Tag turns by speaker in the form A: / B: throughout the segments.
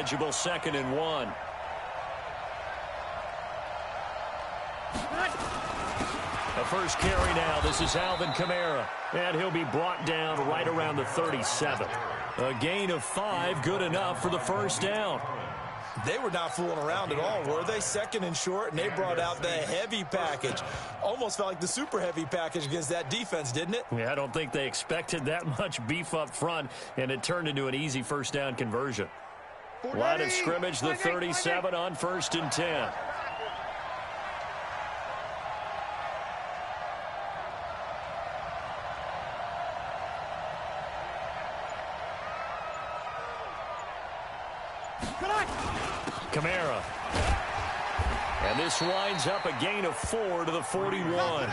A: manageable 2nd and 1. The first carry now. This is Alvin Kamara. And he'll be brought down right around the 37. A gain of 5, good enough for the first down.
B: They were not fooling around at all, were they? 2nd and short, and they brought out the heavy package. Almost felt like the super heavy package against that defense, didn't it?
A: Yeah, I don't think they expected that much beef up front, and it turned into an easy first down conversion. Line of scrimmage, the 37 on 1st and 10. Kamara. And this winds up a gain of 4 to the 41.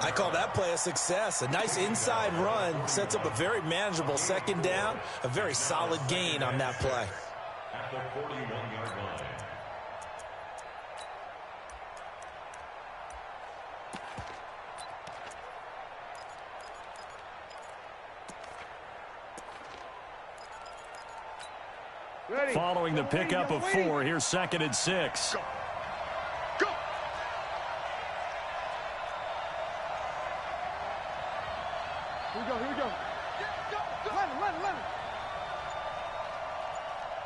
B: I call that play a success. A nice inside run sets up a very manageable 2nd down. A very solid gain on that play.
C: At the 41-yard line.
A: Following the pickup of 4, here's 2nd and 6.
D: Go. Go. Here we go, here we go. Go. Let him.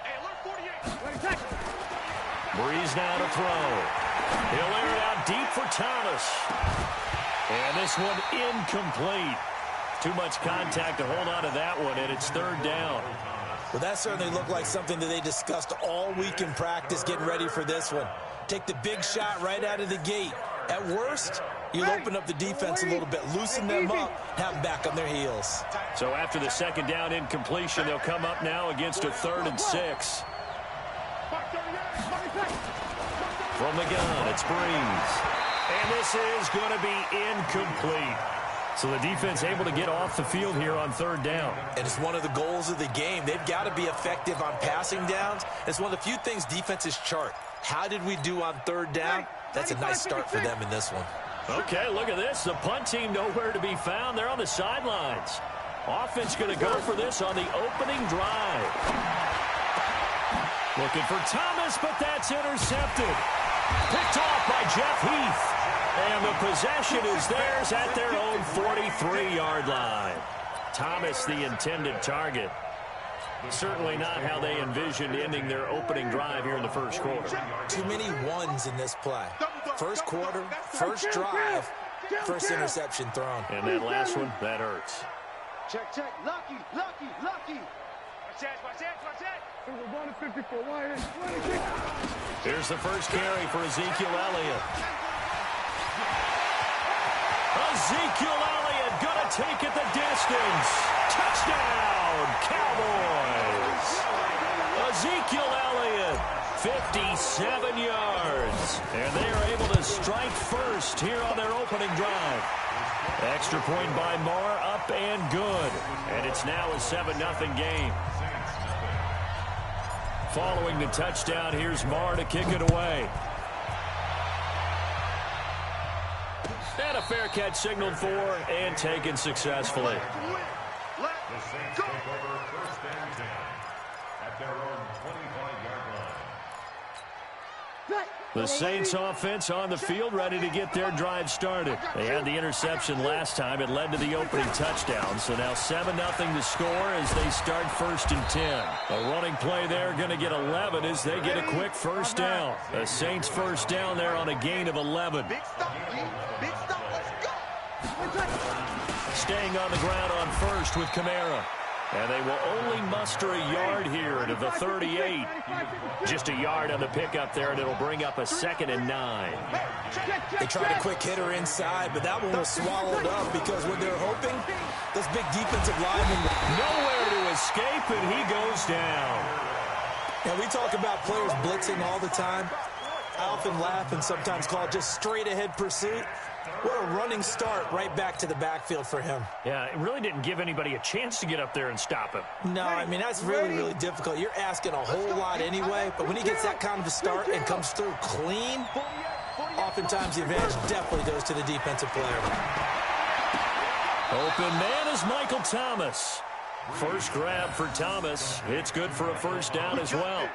D: Hey, alert 48. Ready, tackle.
A: Breeze now to throw. He'll air it out deep for Thomas. And this one incomplete. Too much contact to hold on to that one, and it's 3rd down.
B: Well, that certainly looked like something that they discussed all week in practice getting ready for this one. Take the big shot right out of the gate. At worst, you'll open up the defense a little bit, loosen them up, have them back on their heels.
A: So after the 2nd down incompletion, they'll come up now against a 3rd and 6. From the gun, it's Breeze. And this is going to be incomplete. So the defense able to get off the field here on 3rd down.
B: And it's one of the goals of the game. They've got to be effective on passing downs. It's one of the few things defenses chart. How did we do on 3rd down? That's a nice start for them in this one.
A: Okay, look at this. The punt team nowhere to be found. They're on the sidelines. Offense going to go for this on the opening drive. Looking for Thomas, but that's intercepted. Picked off by Jeff Heath. And the possession is theirs at their own 43-yard line. Thomas, the intended target. Certainly not how they envisioned ending their opening drive here in the first quarter.
B: Too many ones in this play. First quarter, first drive, first interception thrown.
A: And that last one, that hurts.
D: Check. Lucky. Watch that. We're 54.
A: Here's the first carry for Ezekiel Elliott. Ezekiel Elliott gonna take it the distance. Touchdown, Cowboys. Ezekiel Elliott, 57 yards. And they are able to strike first here on their opening drive. Extra point by Marr, up and good. And it's now a 7-0 game. Following the touchdown, here's Marr to kick it away. And a fair catch signaled for and taken successfully.
C: The Saints take over 1st and 10 at their own 25-yard line.
A: The Saints offense on the field, ready to get their drive started. They had the interception last time. It led to the opening touchdown. So now 7-0 to score as they start 1st and 10. A running play there, going to get 11 as they get a quick first down. The Saints first down there on a gain of 11. Staying on the ground on first with Kamara. And they will only muster a yard here to the 38. Just a yard on the pickup there, and it'll bring up a 2nd and 9.
B: They tried a quick hitter inside, but that one was swallowed up because what they're hoping, those big defensive linemen.
A: Nowhere to escape, and he goes down.
B: Now, we talk about players blitzing all the time. I often laugh and sometimes call it just straight-ahead pursuit. What a running start right back to the backfield for him.
A: Yeah, it really didn't give anybody a chance to get up there and stop him.
B: No, I mean, that's really, really difficult. You're asking a whole lot anyway, but when he gets that kind of a start and comes through clean, oftentimes the advantage definitely goes to the defensive player.
A: Open man is Michael Thomas. First grab for Thomas. It's good for a first down as well.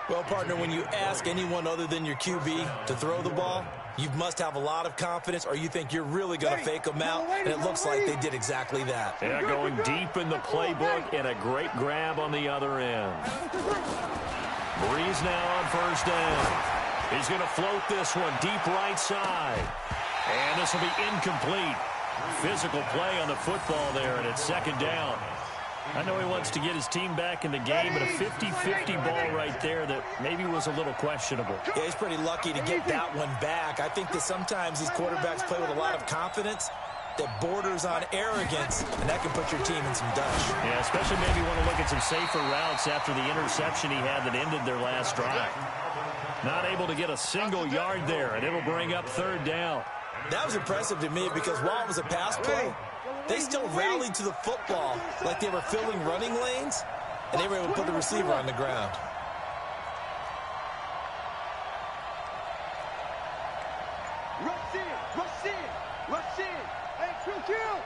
B: Well, partner, when you ask anyone other than your QB to throw the ball, you must have a lot of confidence or you think you're really going to fake them out, and it looks like they did exactly that.
A: Yeah, going deep in the playbook and a great grab on the other end. Breeze now on first down. He's going to float this one deep right side. And this will be incomplete. Physical play on the football there, and it's second down. I know he wants to get his team back in the game, but a 50-50 ball right there that maybe was a little questionable.
B: Yeah, he's pretty lucky to get that one back. I think that sometimes these quarterbacks play with a lot of confidence that borders on arrogance, and that can put your team in some dust.
A: Yeah, especially maybe want to look at some safer routes after the interception he had that ended their last drive. Not able to get a single yard there, and it'll bring up third down.
B: That was impressive to me because while it was a pass play, they still rallied to the football like they were filling running lanes, and they were able to put the receiver on the ground.
D: Rush in, rush in, rush in. Hey, two kill.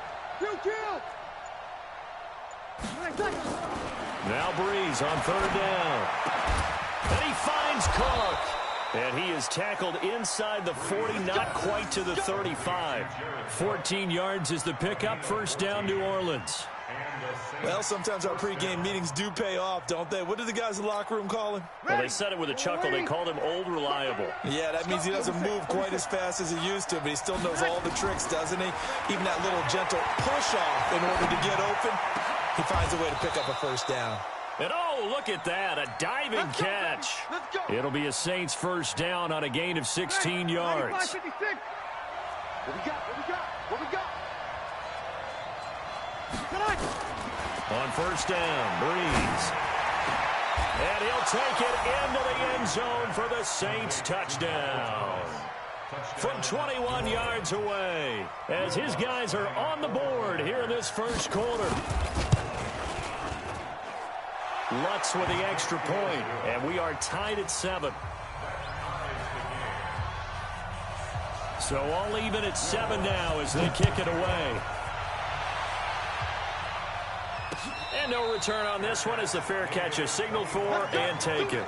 A: Now Breeze on third down. And he finds Cook. And he is tackled inside the 40, not quite to the 35. 14 yards is the pickup. First down, New Orleans.
B: Well, sometimes our pregame meetings do pay off, don't they? What did the guys in the locker room call him?
A: Well, they said it with a chuckle. They called him Old Reliable.
B: Yeah, that means he doesn't move quite as fast as he used to, but he still knows all the tricks, doesn't he? Even that little gentle push-off in order to get open, he finds a way to pick up a first down.
A: And oh, look at that, a diving catch. It'll be a Saints first down on a gain of 16 yards.
D: What we got?
A: On first down, Breeze. And he'll take it into the end zone for the Saints touchdown. From 21 yards away, as his guys are on the board here in this first quarter. Lutz with the extra point, and we are tied at 7. So all even at 7 now as they kick it away. And no return on this one as the fair catch is signaled for and taken.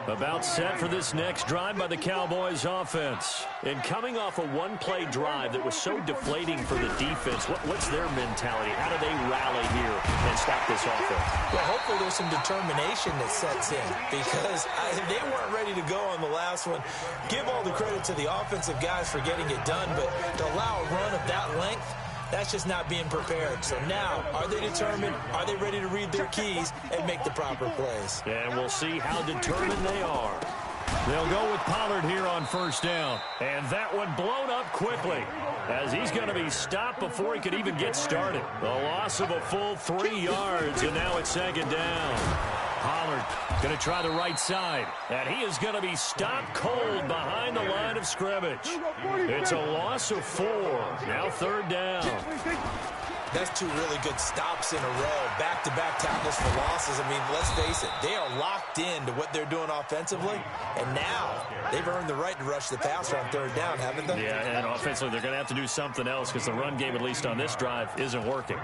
A: About set for this next drive by the Cowboys offense. And coming off a one-play drive that was so deflating for the defense, what's their mentality? How do they rally here and stop this offense?
B: Well, hopefully there's some determination that sets in because they weren't ready to go on the last one. Give all the credit to the offensive guys for getting it done, but to allow a run of that length, that's just not being prepared. So now, are they determined? Are they ready to read their keys and make the proper plays?
A: And we'll see how determined they are. They'll go with Pollard here on first down. And that one blown up quickly as he's going to be stopped before he could even get started. The loss of a full 3 yards, and now it's second down. Pollard going to try the right side, and he is going to be stopped cold behind the line of scrimmage. It's a loss of 4. Now third down.
B: That's 2 really good stops in a row. Back-to-back tackles for losses. I mean, let's face it, they are locked into what they're doing offensively, and now they've earned the right to rush the passer on third down, haven't they?
A: Yeah, and offensively they're going to have to do something else because the run game, at least on this drive, isn't working.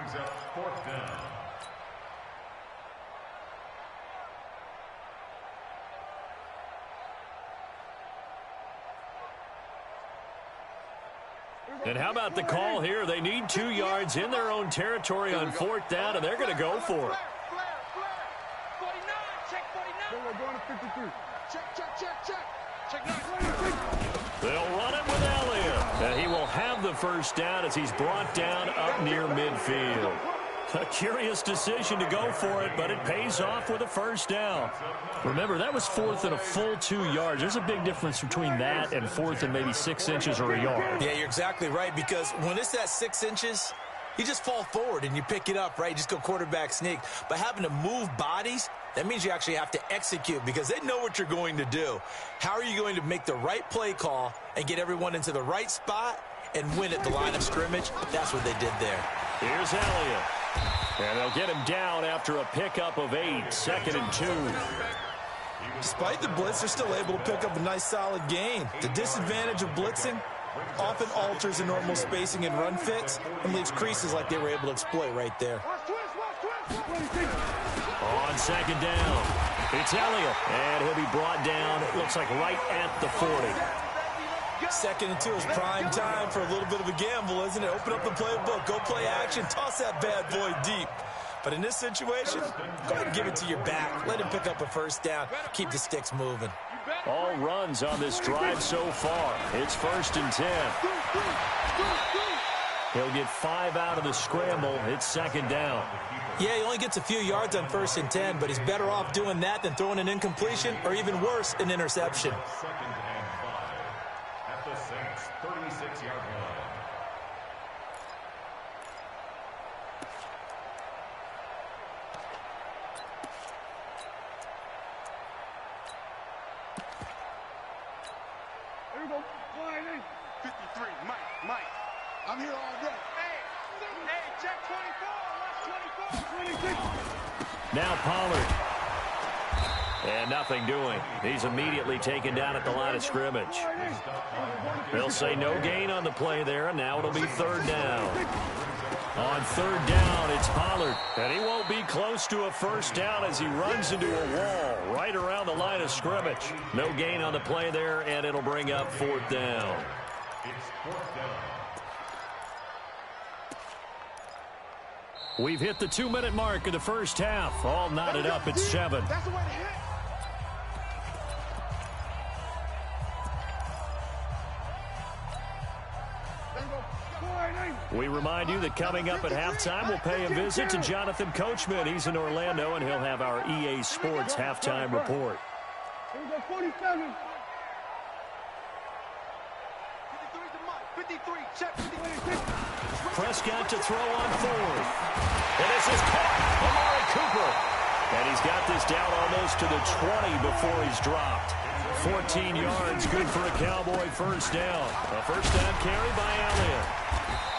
A: And how about the call here? They need 2 yards in their own territory on fourth down, and they're going to go for it.
D: 49, check 49. We're going to 53. Check 9.
A: They'll run it with Elliott. And he will have the first down as he's brought down up near midfield. A curious decision to go for it, but it pays off with a first down. Remember, that was fourth and a full 2 yards. There's a big difference between that and fourth and maybe 6 inches or a yard.
B: Yeah, you're exactly right, because when it's that 6 inches, you just fall forward and you pick it up, right? You just go quarterback sneak. But having to move bodies, that means you actually have to execute because they know what you're going to do. How are you going to make the right play call and get everyone into the right spot and win at the line of scrimmage? That's what they did there.
A: Here's Elliott. And they'll get him down after a pickup of 8, 2nd and 2.
B: Despite the blitz, they're still able to pick up a nice solid gain. The disadvantage of blitzing, Often alters the normal spacing and run fits and leaves creases like they were able to exploit right there.
A: On second down, it's Elliott, and he'll be brought down, it looks like right at the 40.
B: 2nd and 2 is prime time for a little bit of a gamble, isn't it? Open up the playbook, go play action, toss that bad boy deep. But in this situation, go ahead and give it to your back. Let him pick up a first down. Keep the sticks moving.
A: All runs on this drive so far. It's 1st and 10. He'll get 5 out of the scramble. It's 2nd down.
B: Yeah, he only gets a few yards on 1st and 10, but he's better off doing that than throwing an incompletion or even worse, an interception.
C: 2nd and 5 at the Saints' 36-yard line.
D: Here we go. 53, Mike. I'm here all day. Hey, check 24. Watch 24. 26.
A: Now Pollard. And nothing doing. He's immediately taken down at the line of scrimmage. They'll say no gain on the play there, and now it'll be 3rd down. On 3rd down, it's Pollard. And he won't be close to a first down as he runs into a wall right around the line of scrimmage. No gain on the play there, and it'll bring up 4th down.
C: It's 4th down.
A: We've hit the 2-minute mark of the first half. All knotted up at 7.
D: That's the way to hit.
A: We remind you that coming up at halftime, we'll pay a visit to Jonathan Coachman. He's in Orlando, and he'll have our EA Sports halftime report.
D: Here we go, 47. 53, check 53.
A: Prescott to throw on 4th. And this is caught. Amari Cooper. And he's got this down almost to the 20 before he's dropped. 14 yards, good for a Cowboy first down. A first down carry by Elliott.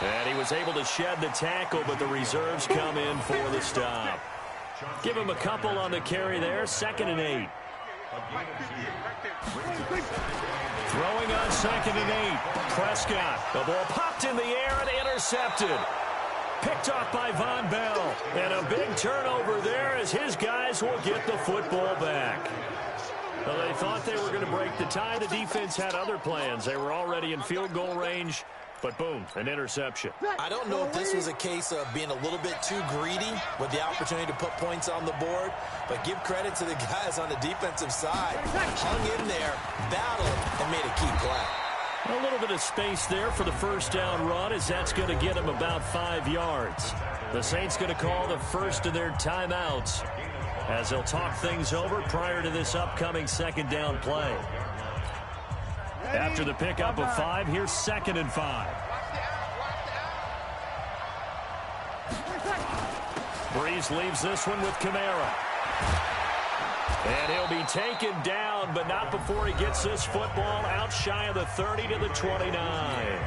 A: And he was able to shed the tackle, but the reserves come in for the stop. Give him a couple on the carry there. 2nd and 8. Throwing on 2nd and 8. Prescott. The ball popped in the air and intercepted. Picked off by Von Bell. And a big turnover there as his guys will get the football back. Well, they thought they were going to break the tie. The defense had other plans. They were already in field goal range. But boom, an interception.
B: I don't know if this was a case of being a little bit too greedy with the opportunity to put points on the board, but give credit to the guys on the defensive side. Hung in there, battled, and made a key play.
A: A little bit of space there for the first down run as that's going to get him about 5 yards. The Saints going to call the first of their timeouts as they'll talk things over prior to this upcoming 2nd down play. After the pickup of 5, here's 2nd and 5. Breeze leaves this one with Kamara. And he'll be taken down, but not before he gets this football out shy of the 30 to the 29.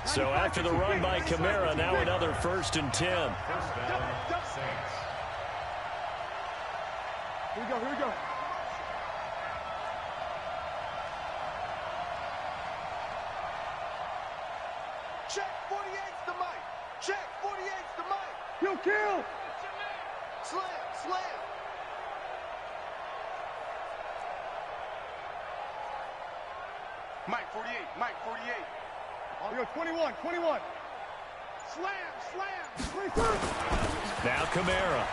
A: So after the run by Kamara, now another 1st and 10.
D: Here we go. Check 48's the mic. Check 48's the mic. Kill. Slam. Mike 48. Yo, 21. Slam.
A: Now Kamara.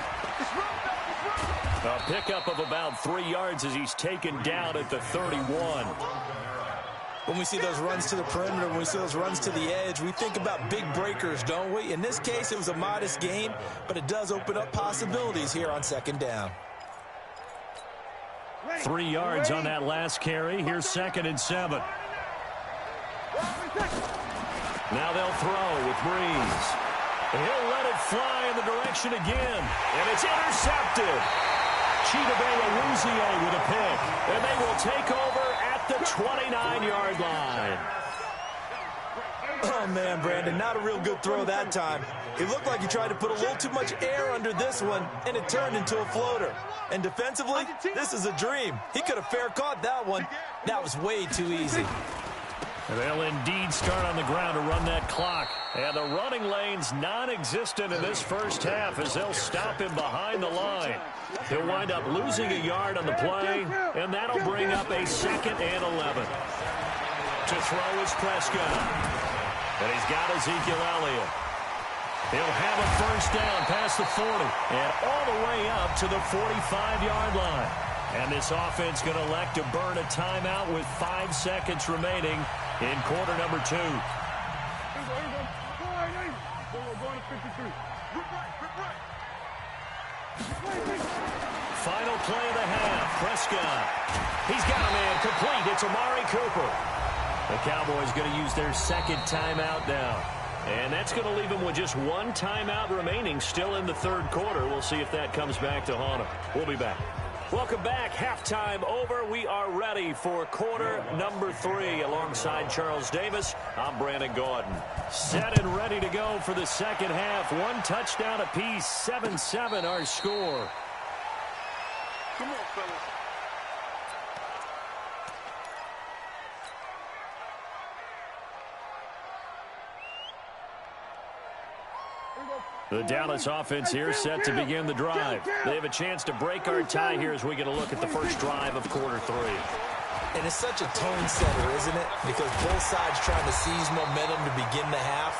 A: A pickup of about 3 yards as he's taken down at the 31.
B: When we see those runs to the perimeter, when we see those runs to the edge, we think about big breakers, don't we? In this case, it was a modest gain, but it does open up possibilities here on 2nd down.
A: 3 yards on that last carry. Here's 2nd and 7. Now they'll throw with Breeze. He'll let it fly in the direction again, and it's intercepted. Chidobe with a pick, and they will take over at the 29-yard line.
B: Oh, man, Brandon, not a real good throw that time. It looked like he tried to put a little too much air under this one, and it turned into a floater. And defensively, this is a dream. He could have fair caught that one. That was way too easy.
A: They'll indeed start on the ground to run that clock. And the running lane's non-existent in this first half as they'll stop him behind the line. He'll wind up losing a yard on the play, and that'll bring up a 2nd and 11. To throw is Prescott. And he's got Ezekiel Elliott. He'll have a first down past the 40 and all the way up to the 45-yard line. And this offense going to elect to burn a timeout with 5 seconds remaining in quarter number 2. Final play of the half. Prescott. He's got a man complete. It's Amari Cooper. The Cowboys going to use their 2nd timeout now. And that's going to leave them with just 1 timeout remaining still in the 3rd quarter. We'll see if that comes back to haunt them. We'll be back. Welcome back. Halftime over. We are ready for quarter number 3. Alongside Charles Davis, I'm Brandon Gordon. Set and ready to go for the 2nd half. 1 touchdown apiece. 7-7 our score.
D: Come on, fellas.
A: The Dallas offense here set to begin the drive. They have a chance to break our tie here as we get a look at the first drive of quarter 3.
B: And it's such a tone setter, isn't it? Because both sides trying to seize momentum to begin the half.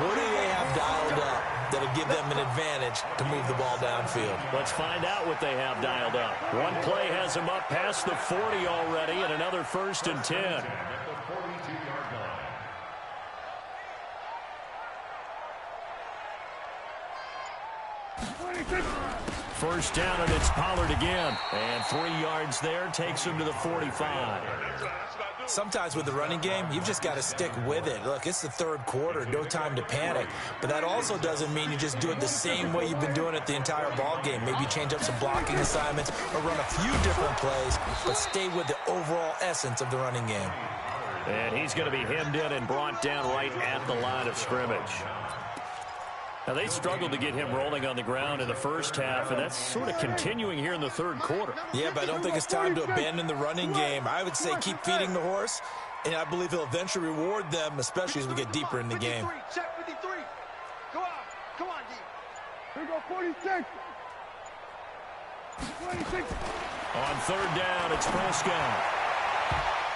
B: What do they have dialed up that'll give them an advantage to move the ball downfield?
A: Let's find out what they have dialed up. One play has them up past the 40 already, and another 1st and 10. First down, and it's Pollard again. And 3 yards there takes him to the 45.
B: Sometimes with the running game, you've just got to stick with it. Look, it's the 3rd quarter, no time to panic. But that also doesn't mean you just do it the same way you've been doing it the entire ball game. Maybe change up some blocking assignments or run a few different plays, but stay with the overall essence of the running game.
A: And he's going to be hemmed in and brought down right at the line of scrimmage. Now, they struggled to get him rolling on the ground in the first half, and that's sort of continuing here in the 3rd quarter.
B: Yeah, but I don't think it's time to abandon the running game. I would say keep feeding the horse, and I believe he'll eventually reward them, especially as we get deeper in the game.
D: Check 53. Go out. Come on, D. Here we go, 46. 26.
A: On 3rd down, it's Prescott.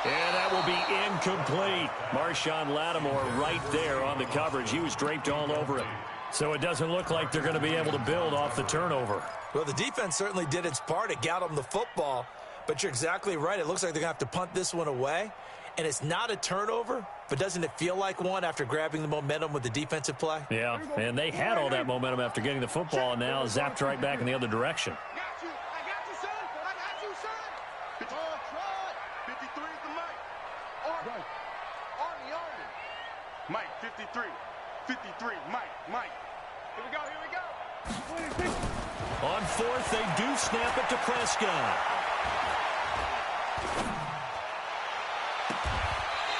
A: And that will be incomplete. Marshawn Lattimore right there on the coverage. He was draped all over it. So it doesn't look like they're going to be able to build off the turnover.
B: Well, the defense certainly did its part. It got them the football. But you're exactly right. It looks like they're going to have to punt this one away. And it's not a turnover, but doesn't it feel like one after grabbing the momentum with the defensive play?
A: Yeah, and they had all that momentum after getting the football, and now zapped right back in the other direction.
D: I got you, son. I got you, son. 53 is the Mike. Army. Mike, 53. 53, Mike. Here we go.
A: On 4th, they do snap it to Prescott.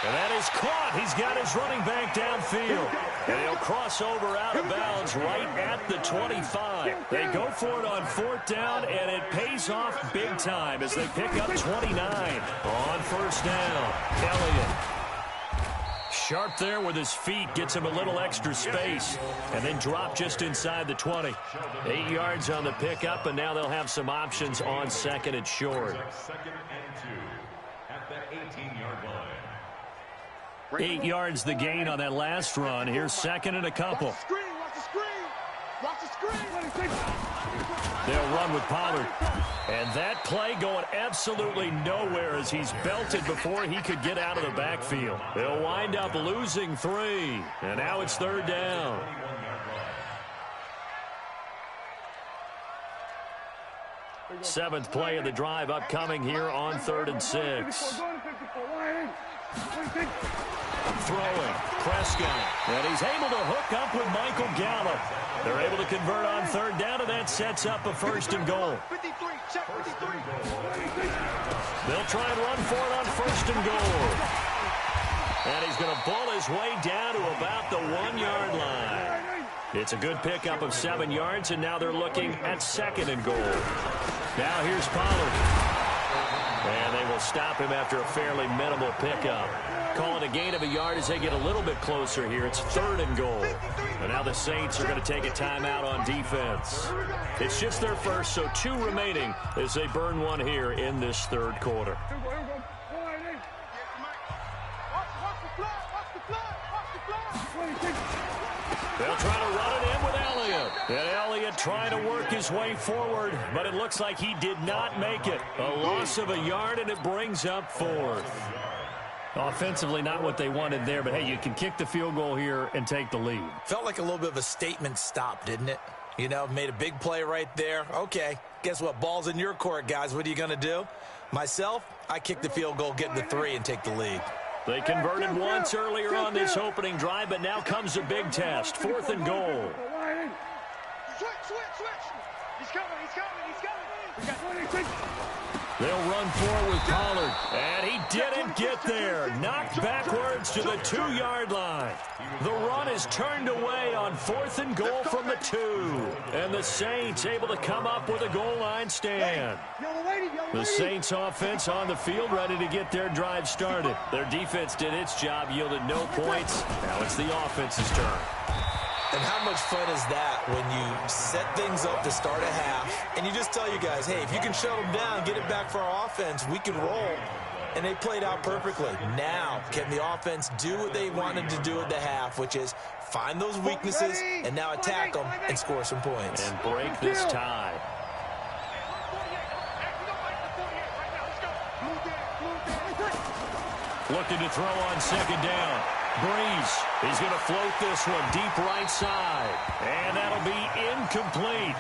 A: And that is caught. He's got his running back downfield. And he'll cross over out of bounds right at the 25. They go for it on 4th down, and it pays off big time as they pick up 29 on 1st down. Elliott. Sharp there with his feet, gets him a little extra space, and then drop just inside the 20. 8 yards on the pickup, and now they'll have some options on 2nd and short.
C: 2nd and 2 at the 18-yard line.
A: 8 yards the gain on that last run. Here's 2nd and a couple.
D: Watch the screen.
A: They'll run with Pollard. And that play going absolutely nowhere as he's belted before he could get out of the backfield. They'll wind up losing 3. And now it's 3rd down. Seventh play of the drive upcoming here on 3rd and 6. Throwing, Prescott, and he's able to hook up with Michael Gallup. They're able to convert on 3rd down, and that sets up a 1st and goal.
D: 53, check 53.
A: They'll try and run for it on 1st and goal. And he's going to bull his way down to about the 1-yard line. It's a good pickup of 7 yards, and now they're looking at 2nd and goal. Now here's Pollard. And they will stop him after a fairly minimal pickup. Call it a gain of a yard as they get a little bit closer here. It's 3rd and goal. And now the Saints are going to take a timeout on defense. It's just their first, so 2 remaining as they burn one here in this 3rd quarter. They'll try to run it in with Elliott. And Elliott trying to work his way forward, but it looks like he did not make it. A loss of a yard, and it brings up 4th. Offensively, not what they wanted there, but hey, you can kick the field goal here and take the lead.
B: Felt like a little bit of a statement stop, didn't it? You know, made a big play right there. Okay, guess what? Ball's in your court, guys. What are you going to do? Myself, I kick the field goal, get the 3, and take the lead.
A: They converted once earlier on this opening drive, but now comes a big test. 4th and goal.
D: Switch. He's coming.
A: They'll run forward with Pollard, and he didn't get there. Knocked backwards to the 2-yard line. The run is turned away on 4th and goal from the 2. And the Saints able to come up with a goal line stand. The Saints offense on the field ready to get their drive started. Their defense did its job, yielded no points. Now it's the offense's turn.
B: And how much fun is that when you set things up to start a half and you just tell you guys, hey, if you can shut them down, get it back for our offense, we can roll. And they played out perfectly. Now, can the offense do what they wanted to do at the half, which is find those weaknesses and now attack them and score some points.
A: And break this tie. Looking to throw on 2nd down. Breeze, he's going to float this one deep right side. And that'll be incomplete.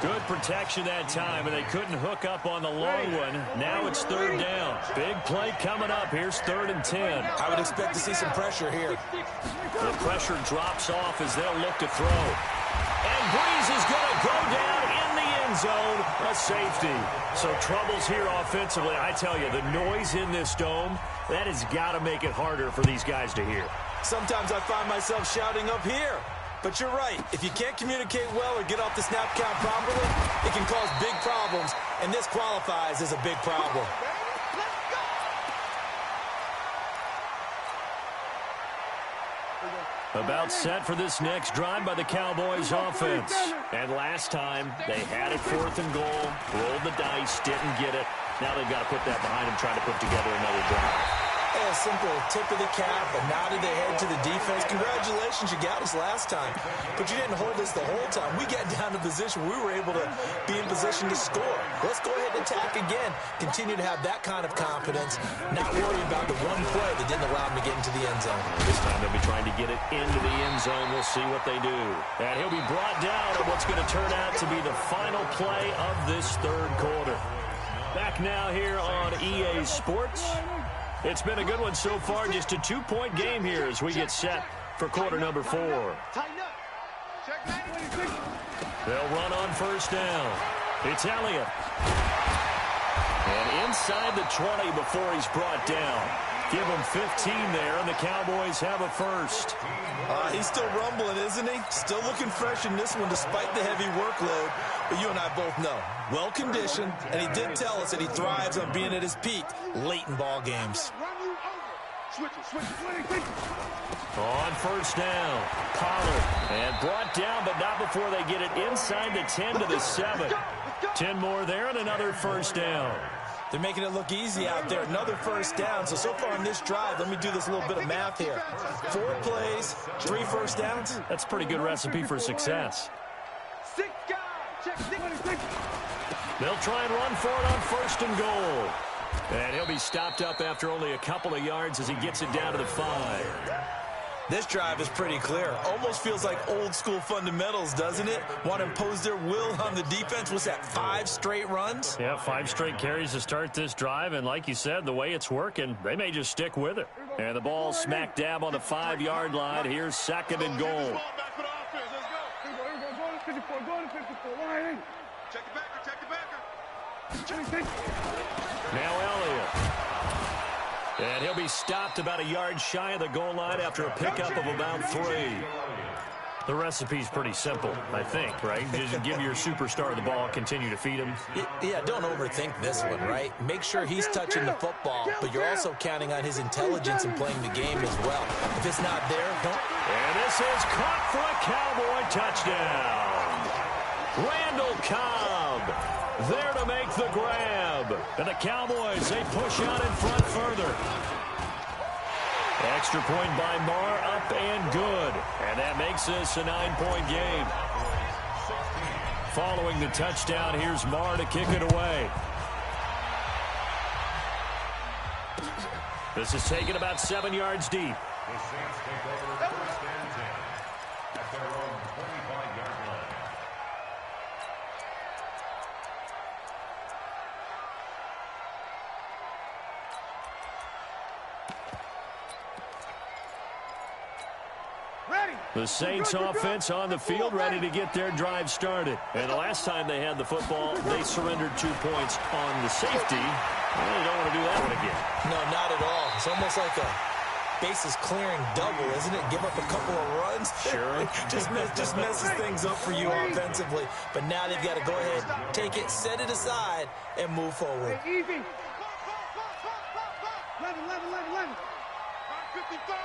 A: Good protection that time, and they couldn't hook up on the long one. Now it's 3rd down. Big play coming up. Here's 3rd and 10.
B: I would expect to see some pressure here.
A: The pressure drops off as they'll look to throw. And Breeze is going to go down in the end zone. A safety. So troubles here offensively. I tell you, the noise in this dome, that has got to make it harder for these guys to hear.
B: Sometimes I find myself shouting up here. But you're right. If you can't communicate well or get off the snap count properly, it can cause big problems, and this qualifies as a big problem.
A: About set for this next drive by the Cowboys offense. And last time, they had it 4th and goal, rolled the dice, didn't get it. Now they've got to put that behind them, try to put together another drive.
B: A simple tip of the cap, a nod of the head to the defense. Congratulations, you got us last time. But you didn't hold us the whole time. We got down to position. We were able to be in position to score. Let's go ahead and attack again. Continue to have that kind of confidence, not worry about the one play that didn't allow them to get into the end zone.
A: This time they'll be trying to get it into the end zone. We'll see what they do. And he'll be brought down on what's going to turn out to be the final play of this 3rd quarter. Back now here on EA Sports. It's been a good one so far. Just a 2-point game here as we get set for quarter number 4. They'll run on 1st down. It's Elliott. And inside the 20 before he's brought down. Give him 15 there, and the Cowboys have a first.
B: He's still rumbling, isn't he? Still looking fresh in this one despite the heavy workload. But you and I both know, well-conditioned, and he did tell us that he thrives on being at his peak late in ball games.
A: On 1st down, Pollard. And brought down, but not before they get it inside the 10 to the 7. 10 more there, and another 1st down.
B: They're making it look easy out there. Another 1st down. So far in this drive, let me do this little bit of math here. 4 plays, 3 1st downs.
A: That's a pretty good recipe for success. They'll try and run for it on 1st and goal. And he'll be stopped up after only a couple of yards as he gets it down to the 5.
B: This drive is pretty clear. Almost feels like old-school fundamentals, doesn't it? Want to impose their will on the defense. What's that, 5 straight runs?
A: Yeah, 5 straight carries to start this drive. And like you said, the way it's working, they may just stick with it. And the ball smack dab on the 5-yard line. Here's 2nd and goal. Now Elliott. And he'll be stopped about a yard shy of the goal line after a pickup of about 3. The recipe's pretty simple, I think, right? Just give your superstar the ball, continue to feed him.
B: Yeah, don't overthink this one, right? Make sure he's touching the football, but you're also counting on his intelligence in playing the game as well. If it's not there, don't...
A: And this is caught for a Cowboy touchdown. Randall Cobb there to make the grab. And the Cowboys, they push out in front further. Extra point by Marr, up and good. And that makes this a 9-point game. Following the touchdown, here's Marr to kick it away. This is taken about 7 yards deep.
C: The Saints take over first and 10 at their own 25-yard line.
A: The Saints offense on the field, ready to get their drive started. And the last time they had the football, they surrendered 2 points on the safety. Well, they don't want to do that one again.
B: No, not at all. It's almost like a bases clearing double, isn't it? Give up a couple of runs.
A: Sure.
B: just messes things up for you offensively. But now they've got to go ahead, take it, set it aside, and move forward.
D: Easy. 11. 55.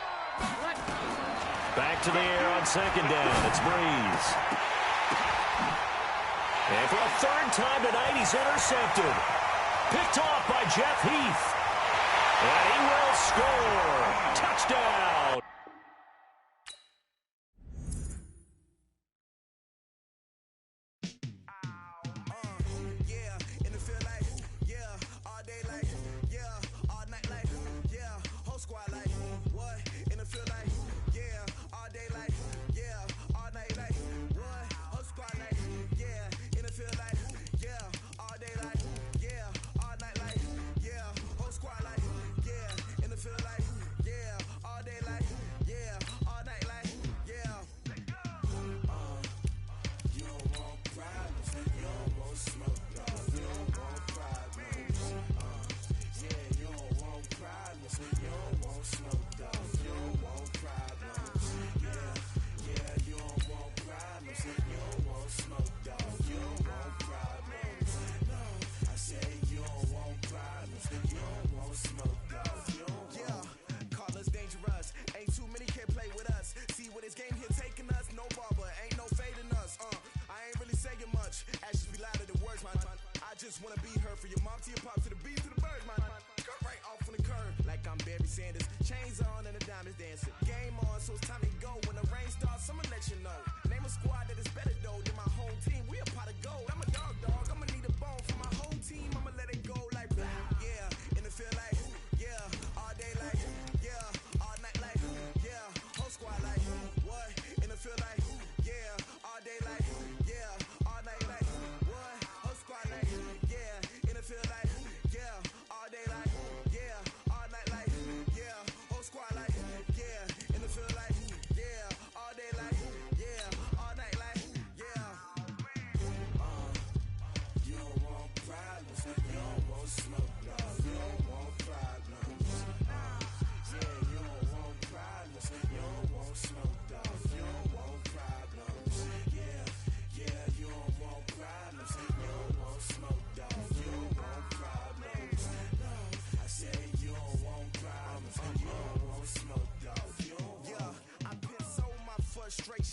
A: Back to the air on second down. It's Breeze. And for a third time tonight, he's intercepted. Picked off by Jeff Heath. And he will score. Touchdown.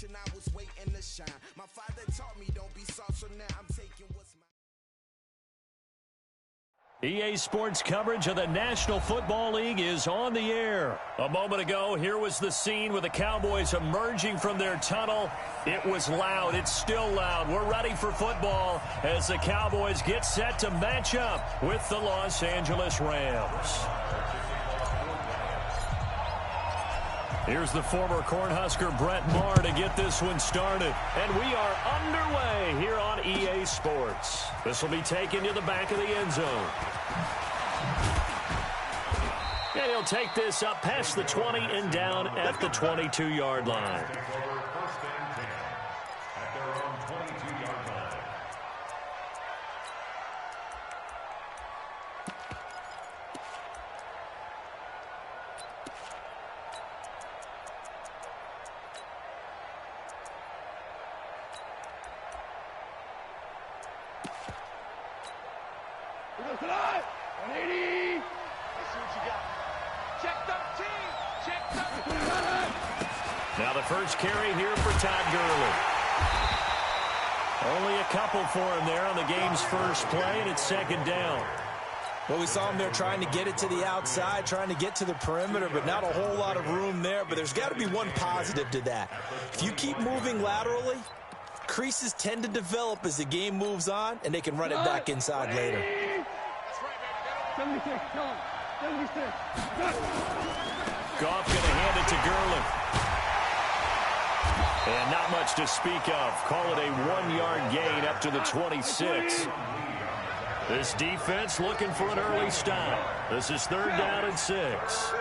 E: I was waiting to shine. My father taught me don't be soft, so now I'm taking what's mine.
A: EA Sports coverage of the National Football League is on the air. A moment ago, here was the scene with the Cowboys emerging from their tunnel. It was loud. It's still loud. We're ready for football as the Cowboys get set to match up with the Los Angeles Rams. Here's the former Cornhusker Brett Maher to get this one started. And we are underway here on EA Sports. This will be taken to the back of the end zone. And he'll take this up past the 20 and down at the 22-yard line.
D: 180. Let's see what you got. Check 13. Check 13.
A: Now the first carry here for Todd Gurley. Only a couple for him there on the game's first play, and it's second down.
B: Well, we saw him there trying to get it to the outside, trying to get to the perimeter, but not a whole lot of room there. But there's got to be one positive to that. If you keep moving laterally, creases tend to develop as the game moves on, and they can run it back inside later.
D: That's right, baby. 76, 76.
A: Goff going to hand it to Gurley. And not much to speak of. Call it a 1-yard gain up to the 26. This defense looking for an early stop. This is third down and 6.
D: 5.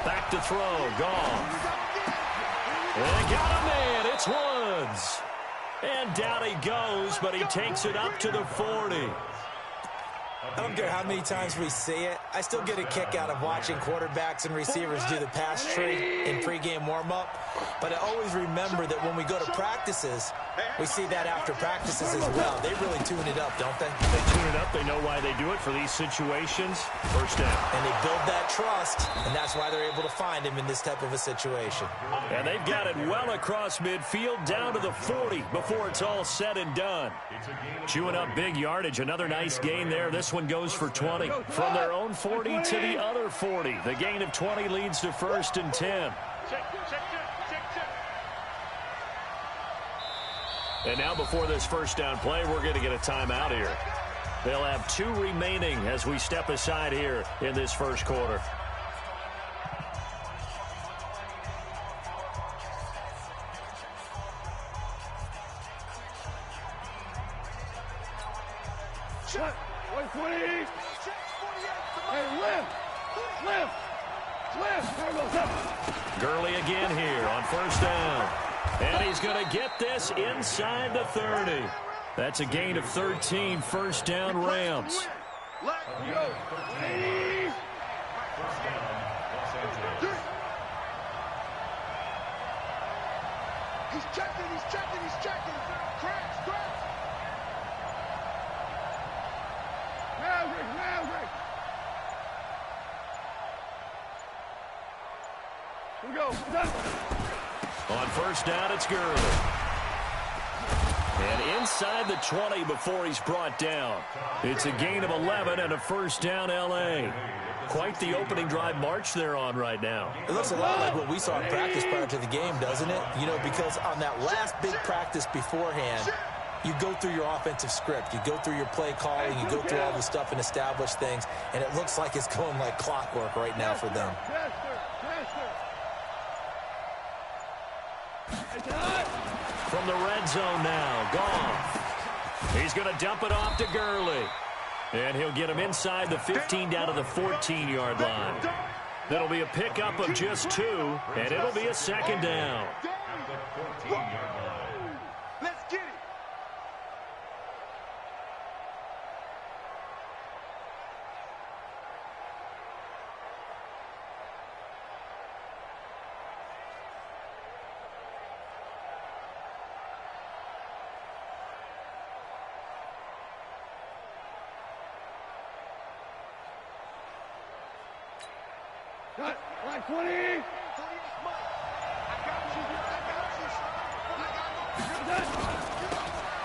A: Back to throw. Goff. And got a man. It's Woods. And down he goes, but he takes it up to the 40.
B: I don't care how many times we see it. I still get a kick out of watching quarterbacks and receivers do the pass tree in pregame warm-up. But I always remember that when we go to practices, we see that after practices as well. They really tune it up, don't they?
A: They tune it up. They know why they do it for these situations. First down.
B: And they build that trust, and that's why they're able to find him in this type of a situation.
A: And they've got it well across midfield down to the 40 before it's all said and done. Chewing up big yardage. Another nice gain there. This one goes for 20. From their own 40 to the other 40. The gain of 20 leads to first and 10. And now before this first down play, we're going to get a timeout here. They'll have 2 remaining as we step aside here in this first quarter.
D: Shut. 120. Hey, lift.
A: Gurley again here on first down. And he's going to get this inside the 30. That's a gain of 13, first down Rams.
D: Let's go. He's checking. Cracks. Maverick. Here we go.
A: On first down, it's Gurley. And inside the 20 before he's brought down. It's a gain of 11 and a first down L.A. Quite the opening drive march they're on right now.
B: It looks a lot like what we saw in practice prior to the game, doesn't it? You know, because on that last big practice beforehand, you go through your offensive script. You go through your play calling. You go through all the stuff and establish things. And it looks like it's going like clockwork right now for them.
A: From the red zone now, Goff. He's going to dump it off to Gurley. And he'll get him inside the 15 down to the 14-yard line. That'll be a pickup of just 2, and it'll be a second down.
D: Let's get it. Cut. Line 20.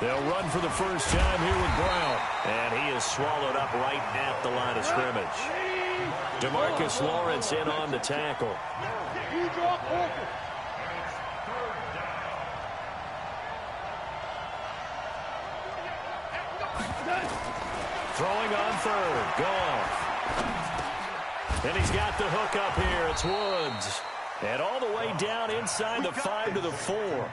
A: They'll run for the first time here with Brown. And he is swallowed up right at the line of scrimmage. DeMarcus Lawrence in on the tackle. Throwing on third. Goff. And he's got the hook up here. It's Woods. And all the way down inside the 5 to the 4.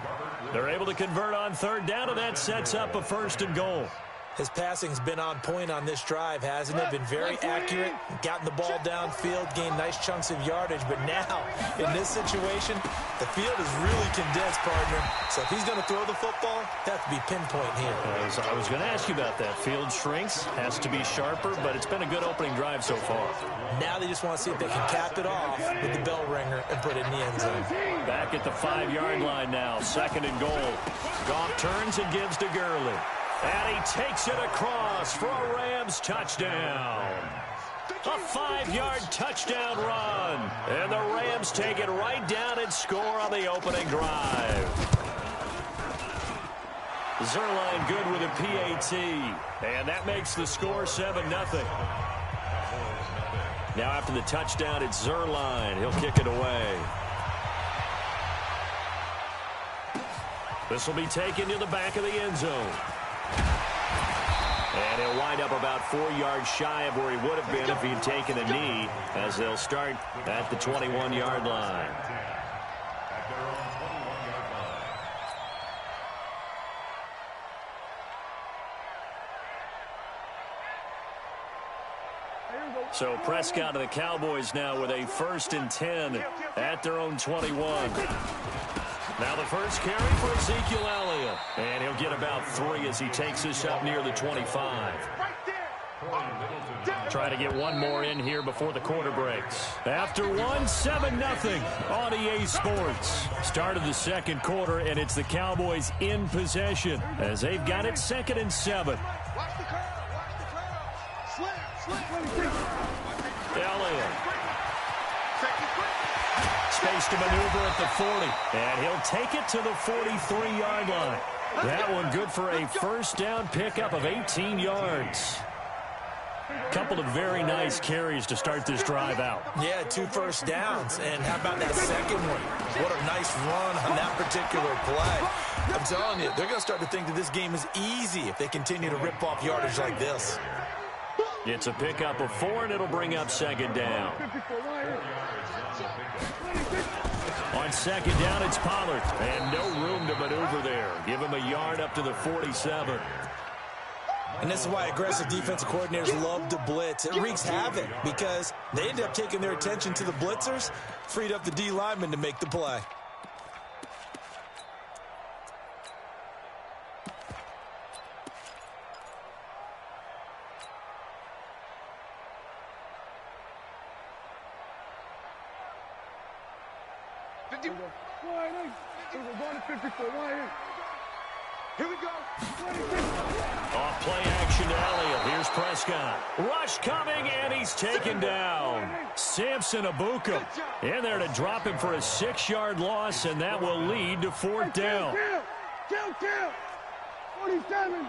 A: They're able to convert on third down, and that sets up a first and goal.
B: His passing's been on point on this drive, hasn't it? Been very accurate, gotten the ball downfield, gained nice chunks of yardage. But now, in this situation, the field is really condensed, partner. So if he's going to throw the football, that has to be pinpoint here.
A: I was going to ask you about that. Field shrinks, has to be sharper, but it's been a good opening drive so far.
B: Now they just want to see if they can cap it off with the bell ringer and put it in the end zone.
A: Back at the 5-yard line now, 2nd and goal. Goff turns and gives to Gurley. And he takes it across for a Rams touchdown. A 5-yard touchdown run. And the Rams take it right down and score on the opening drive. Zerline good with a PAT. And that makes the score 7-0. Now after the touchdown, it's Zerline. He'll kick it away. This will be taken to the back of the end zone. And he'll wind up about 4 yards shy of where he would have been if he had taken a knee, as they'll start at the 21-yard line. So Prescott and the Cowboys now with a 1st and 10 at their own 21. Now the first carry for Ezekiel Elliott. And he'll get about 3 as he takes this up near the 25. Try to get one more in here before the quarter breaks. After one, 7-0 on EA Sports. Start of the 2nd quarter, and it's the Cowboys in possession as they've got it 2nd and 7. Elliott. Space to maneuver at the 40. And he'll take it to the 43-yard line. That one good for a 1st down pickup of 18 yards. Couple of very nice carries to start this drive out.
B: Yeah, 2 first downs. And how about that second one? What a nice run on that particular play. I'm telling you, they're going to start to think that this game is easy if they continue to rip off yardage like this.
A: It's a pickup of 4, and it'll bring up 2nd down. On 2nd down, it's Pollard. And no room to maneuver there. Give him a yard up to the 47.
B: And this is why aggressive defensive coordinators love to blitz. It wreaks havoc because they end up taking their attention to the blitzers, freed up the D lineman to make the play.
D: Here we go.
A: Off play action to Elliott. Here's Prescott. Rush coming, and he's taken down. Samson Abuka in there to drop him for a 6-yard loss, and that will lead to 4th down.
D: 47.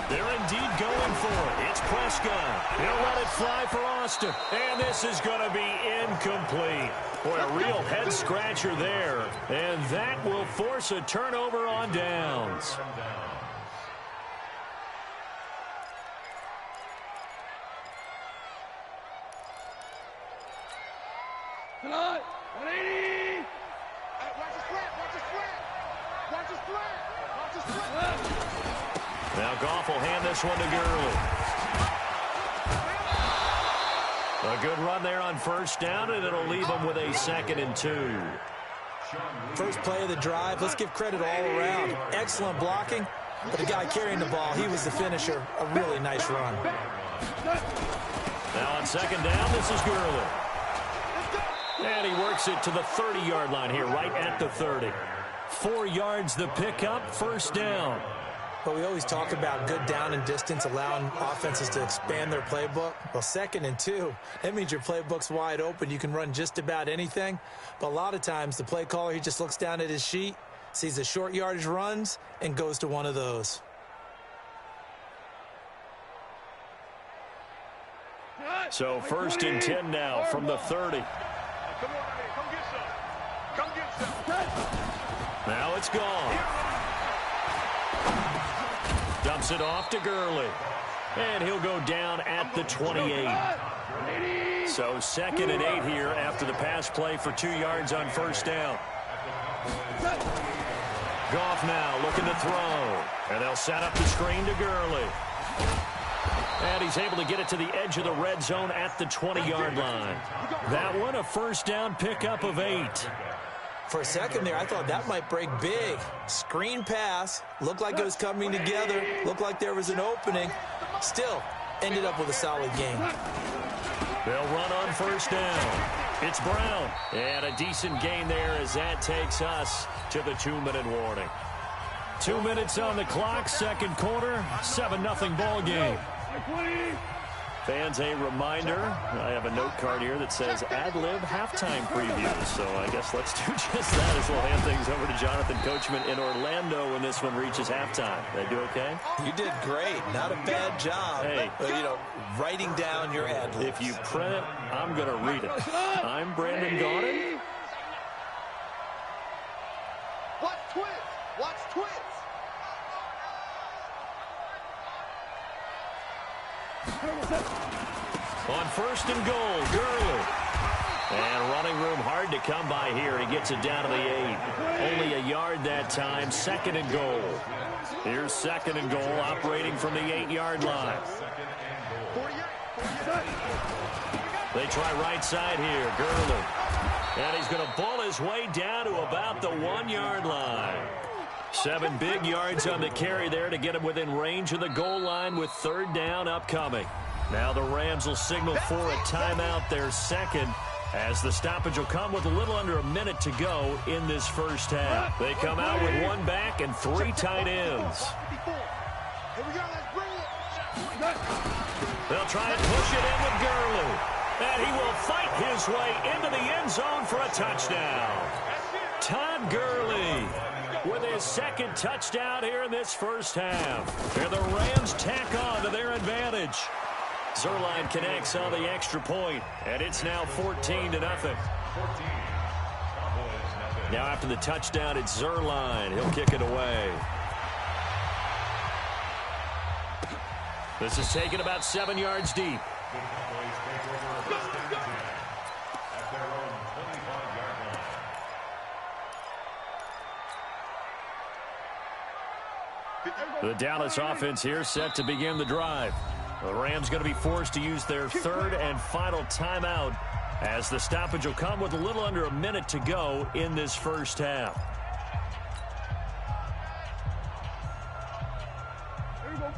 A: They're indeed going for it. It's Prescott. He'll let it fly for Austin. And this is going to be incomplete. Boy, a real head-scratcher there. And that will force a turnover on downs.
D: Tonight, 180. Hey, watch the slant, watch the slant. Watch the slant, watch the slant.
A: Now Goff will hand this one to Gurley. A good run there on 1st down, and it'll leave him with a 2nd and 2.
B: First play of the drive. Let's give credit all around. Excellent blocking, but the guy carrying the ball, he was the finisher. A really nice run.
A: Now on 2nd down, this is Gurley. And he works it to the 30-yard line here, right at the 30. 4 yards the pickup, 1st down.
B: But we always talk about good down and distance, allowing offenses to expand their playbook. Well, 2nd and 2, that means your playbook's wide open. You can run just about anything. But a lot of times, the play caller, he just looks down at his sheet, sees the short yardage runs, and goes to one of those.
A: So 1st and 10 now from the 30.
D: Come on, man, come get some. Come get some.
A: Now it's gone. Dumps it off to Gurley. And he'll go down at the 28. So 2nd and 8 here after the pass play for 2 yards on 1st down. Goff now looking to throw. And they'll set up the screen to Gurley. And he's able to get it to the edge of the red zone at the 20-yard line. That one, a first down pickup of 8.
B: For a second there, I thought that might break big. Screen pass. Looked like it was coming together. Looked like there was an opening. Still, ended up with a solid game.
A: They'll run on first down. It's Brown. And a decent gain there as that takes us to the 2-minute warning. 2 minutes on the clock, second quarter, 7-0 ball game. Fans, a reminder, I have a note card here that says ad-lib halftime preview. So I guess let's do just that as we'll hand things over to Jonathan Coachman in Orlando when this one reaches halftime. Did I do okay?
B: You did great. Not a bad job.
A: Hey.
B: Writing down your ad-libs.
A: If you print it, I'm going to read it. I'm Brandon Gaudin.
D: Watch twins. Watch twins.
A: On first and goal, Gurley. And running room hard to come by here. He gets it down to the 8. Only a yard that time, second and goal. Here's second and goal, operating from the 8-yard line. They try right side here, Gurley. And he's going to ball his way down to about the 1-yard line. 7 big yards on the carry there to get him within range of the goal line with third down upcoming. Now the Rams will signal for a timeout, their second, as the stoppage will come with a little under a minute to go in this first half. They come out with 1 back and 3 tight ends. They'll try and push it in with Gurley. And he will fight his way into the end zone for a touchdown. Todd Gurley with his second touchdown here in this first half. And the Rams tack on to their advantage. Zerline connects on the extra point, and it's now 14-0. Now after the touchdown, it's Zerline. He'll kick it away. This is taken about 7 yards deep. The Dallas offense here set to begin the drive. The Rams going to be forced to use their third and final timeout as the stoppage will come with a little under a minute to go in this first half.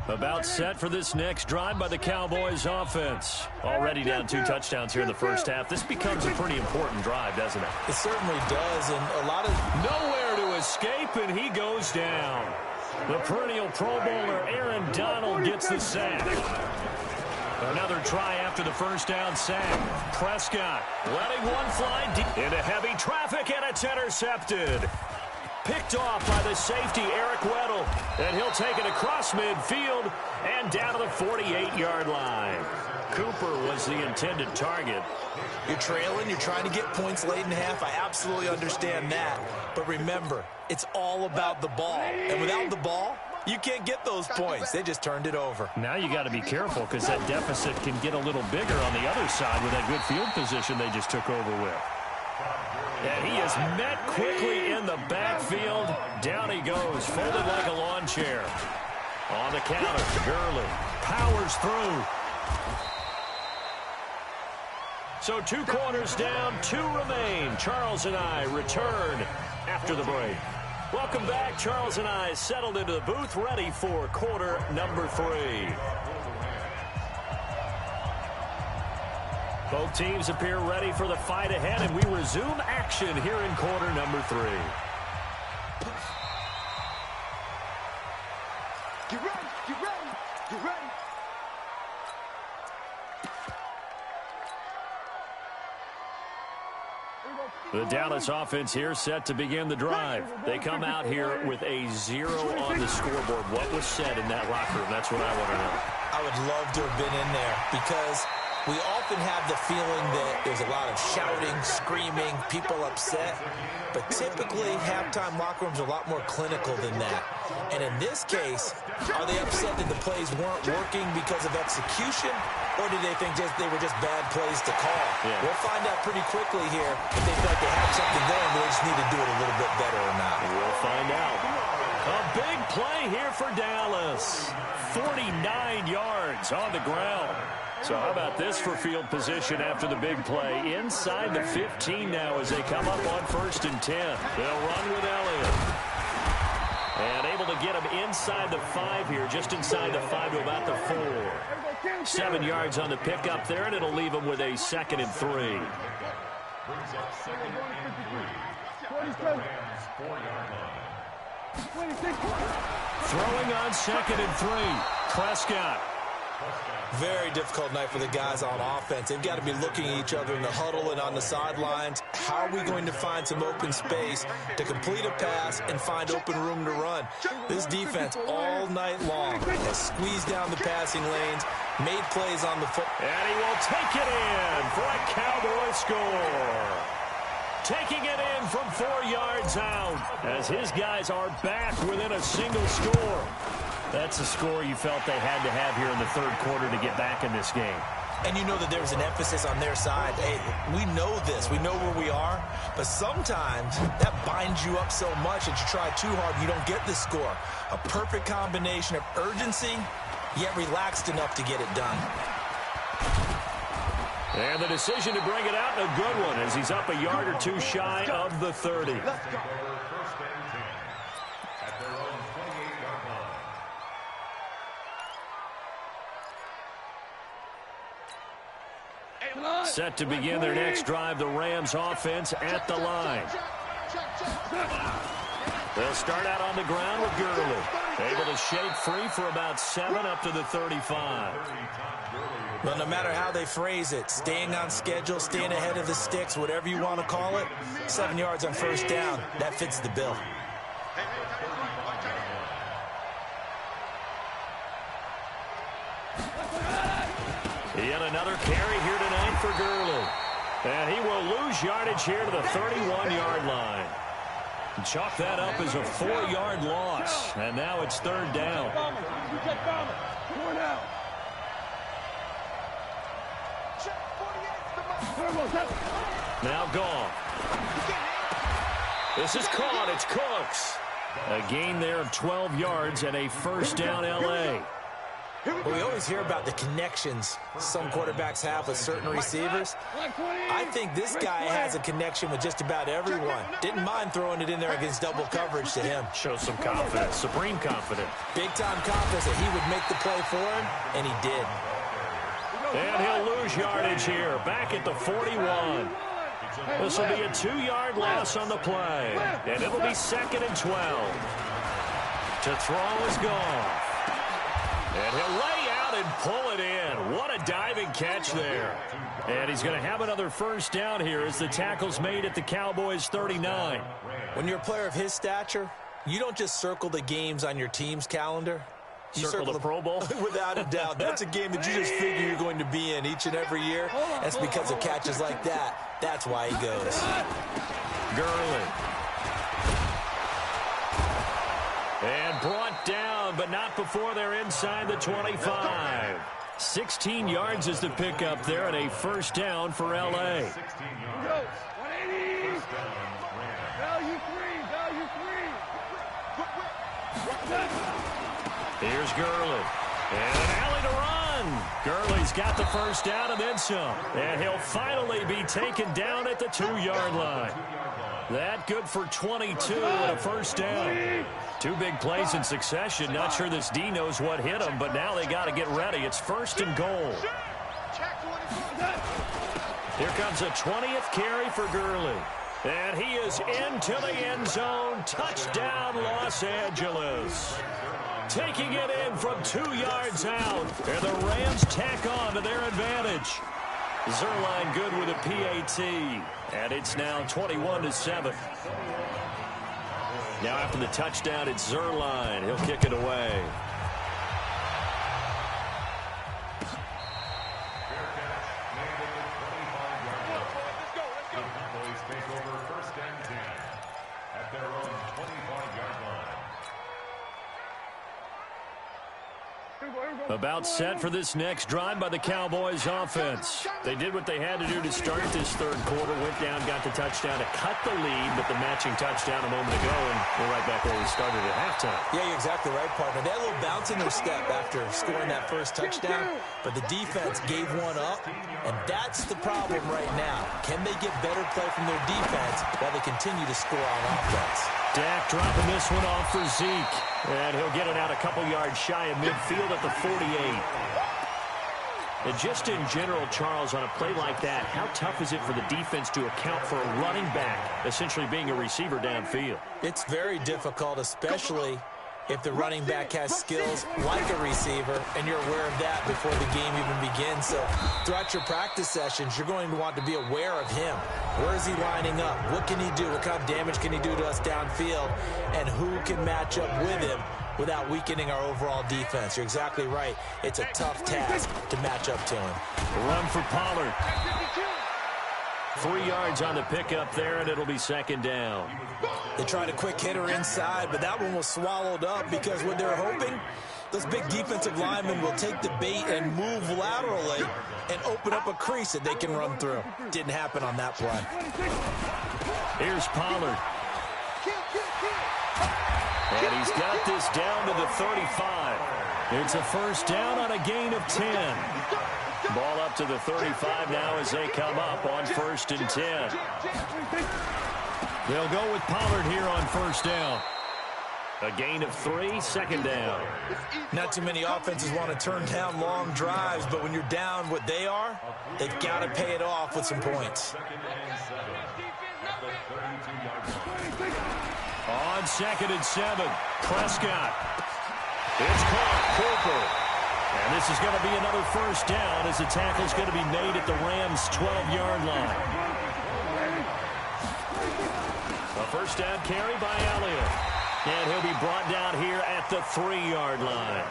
A: About set for this next drive by the Cowboys offense. Already down 2 touchdowns here in the first half. This becomes a pretty important drive, doesn't it?
B: It certainly does, and a lot of...
A: Nowhere to escape, and he goes down. The perennial Pro Bowler Aaron Donald gets the sack. Another try after the first down sack. Prescott letting one fly deep into heavy traffic, and it's intercepted. Picked off by the safety, Eric Weddle. And he'll take it across midfield and down to the 48-yard line. Cooper was the intended target.
B: You're trailing, you're trying to get points late in half. I absolutely understand that. But remember, it's all about the ball. And without the ball, you can't get those points. They just turned it over.
A: Now you got to be careful because that deficit can get a little bigger on the other side with that good field position they just took over with. And he is met quickly in the backfield. Down he goes, folded like a lawn chair. On the counter, Gurley powers through. So 2 quarters down, 2 remain. Charles and I return after the break. Welcome back. Charles and I settled into the booth, ready for quarter number 3. Both teams appear ready for the fight ahead, and we resume action here in quarter number 3.
D: Get ready, get ready, get ready.
A: The Dallas offense here set to begin the drive. They come out here with a 0 on the scoreboard. What was said in that locker room? That's what I want to know.
B: I would love to have been in there because we often have the feeling that there's a lot of shouting, screaming, people upset. But typically, halftime locker rooms are a lot more clinical than that. And in this case, are they upset that the plays weren't working because of execution? Or did they think they were just bad plays to call?
A: Yeah.
B: We'll find out pretty quickly here if they feel like they have something going, but they just need to do it a little bit better or not.
A: We'll find out. A big play here for Dallas. 49 yards on the ground. So how about this for field position after the big play? Inside the 15 now as they come up on 1st and 10. They'll run with Elliott. And able to get him inside the 5 here, just inside the 5 to about the 4. 7 yards on the pickup there, and it'll leave him with a 2nd and 3.
C: Brings up 2nd and 3. At the Rams' 4-yard line.
A: Throwing on 2nd and 3. Prescott.
B: Very difficult night for the guys on offense. They've got to be looking at each other in the huddle and on the sidelines. How are we going to find some open space to complete a pass and find open room to run? This defense all night long has squeezed down the passing lanes, made plays on the foot.
A: And he will take it in for a Cowboy score. Taking it in from 4 yards out as his guys are back within a single score. That's a score you felt they had to have here in the 3rd quarter to get back in this game.
B: And you know that there was an emphasis on their side. Hey, we know this. We know where we are. But sometimes that binds you up so much that you try too hard, you don't get the score. A perfect combination of urgency, yet relaxed enough to get it done.
A: And the decision to bring it out, a good one, as he's up a yard or 2 shy of the 30.
C: Let's go. 1st and 10. At their own 28-yard line.
A: Set to begin their next drive, the Rams offense at the line. They'll start out on the ground with Gurley. Able to shake free for about 7 up to the 35.
B: Well, no matter how they phrase it, staying on schedule, staying ahead of the sticks, whatever you want to call it, 7 yards on 1st down, that fits the bill.
A: Yet another carry here tonight for Gurley. And he will lose yardage here to the 31-yard line. Chalk that up as a 4-yard loss. And now it's 3rd down. Now gone. This is caught. It's Cooks. A gain there of 12 yards and a 1st down L.A.
B: Well, we always hear about the connections some quarterbacks have with certain receivers. I think this guy has a connection with just about everyone. Didn't mind throwing it in there against double coverage to him.
A: Shows some confidence, supreme confidence.
B: Big-time confidence that he would make the play for him, and he did.
A: And he'll lose yardage here, back at the 41. This will be a 2-yard loss on the play, and it'll be 2nd and 12. To throw is gone. And he'll lay out and pull it in. What a diving catch there. And he's going to have another 1st down here as the tackle's made at the Cowboys' 39.
B: When you're a player of his stature, you don't just circle the games on your team's calendar. You
A: circle the Pro Bowl?
B: Without a doubt. That's a game that you just figure you're going to be in each and every year. That's because of catches like that. That's why he goes.
A: Gurley. And brought down, but not before they're inside the 25. 16 yards is the pickup there, and a 1st down for L.A.
C: 16 yards. 180.
D: Value three.
A: Here's Gurley. And an alley to run. Gurley's got the 1st down and then some. And he'll finally be taken down at the 2-yard line. That good for 22 and a 1st down. 2 big plays in succession. Not sure this D knows what hit him, but now they got to get ready. It's 1st and goal. Here comes a 20th carry for Gurley. And he is into the end zone. Touchdown, Los Angeles. Taking it in from 2 yards out. And the Rams tack on to their advantage. Zerline good with a PAT. And it's now 21-7. Now after the touchdown, it's Zerline. He'll kick it away. About set for this next drive by the Cowboys offense. They did what they had to do to start this third quarter. Went down, got the touchdown to cut the lead, but the matching touchdown a moment ago, and we're right back where we started at halftime.
B: Yeah, you're exactly right, partner. They had a little bounce in their step after scoring that first touchdown, but the defense gave one up, and that's the problem right now. Can they get better play from their defense while they continue to score on offense?
A: Dak dropping this one off for Zeke. And he'll get it out a couple yards shy of midfield at the 48. And just in general, Charles, on a play like that, how tough is it for the defense to account for a running back essentially being a receiver downfield?
B: It's very difficult, especially if the running back has skills like a receiver, and you're aware of that before the game even begins. So throughout your practice sessions, you're going to want to be aware of him. Where is he lining up? What can he do? What kind of damage can he do to us downfield? And who can match up with him without weakening our overall defense? You're exactly right. It's a tough task to match up to him.
A: Run for Pollard. 3 yards on the pickup there, and it'll be second down.
B: They tried a quick hitter inside, but that one was swallowed up because what they're hoping, those big defensive linemen will take the bait and move laterally and open up a crease that they can run through. Didn't happen on that play.
A: Here's Pollard. And he's got this down to the 35. It's a first down on a gain of 10. Ball up to the 35 now as they come up on 1st and 10. They'll go with Pollard here on first down. A gain of 3, second down.
B: Not too many offenses want to turn down long drives, but when you're down what they are, they've got to pay it off with some points.
A: On 2nd and 7, Prescott. It's caught, Cooper. And this is going to be another first down as the tackle's going to be made at the Rams' 12-yard line. A first down carry by Elliott. And he'll be brought down here at the 3-yard line.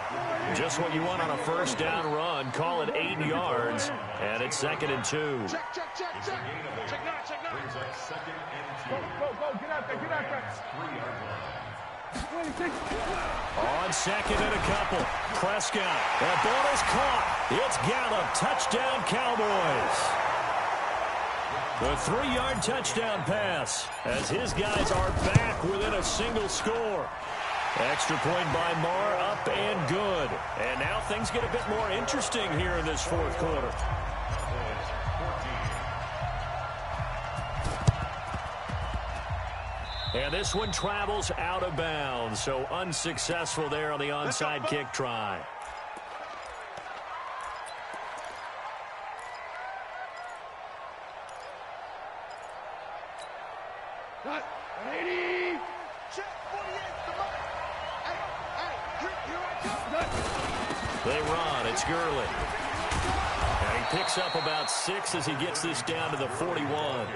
A: Just what you want on a first down run. Call it 8 yards. And it's 2nd and 2.
D: Check. Check 9.
C: Brings up 2nd and 2.
D: Go. Get out there.
C: 3-yard line.
A: On 2nd and a couple. Prescott. That ball is caught. It's Gallup. Touchdown, Cowboys. The 3-yard touchdown pass as his guys are back within a single score. Extra point by Marr, up and good. And now things get a bit more interesting here in this fourth quarter. And this one travels out of bounds, so unsuccessful there on the onside kick try.
D: Cut. 80. Check 48. Hey, here I come.
A: They run. It's Gurley. And he picks up about 6 as he gets this down to the 41.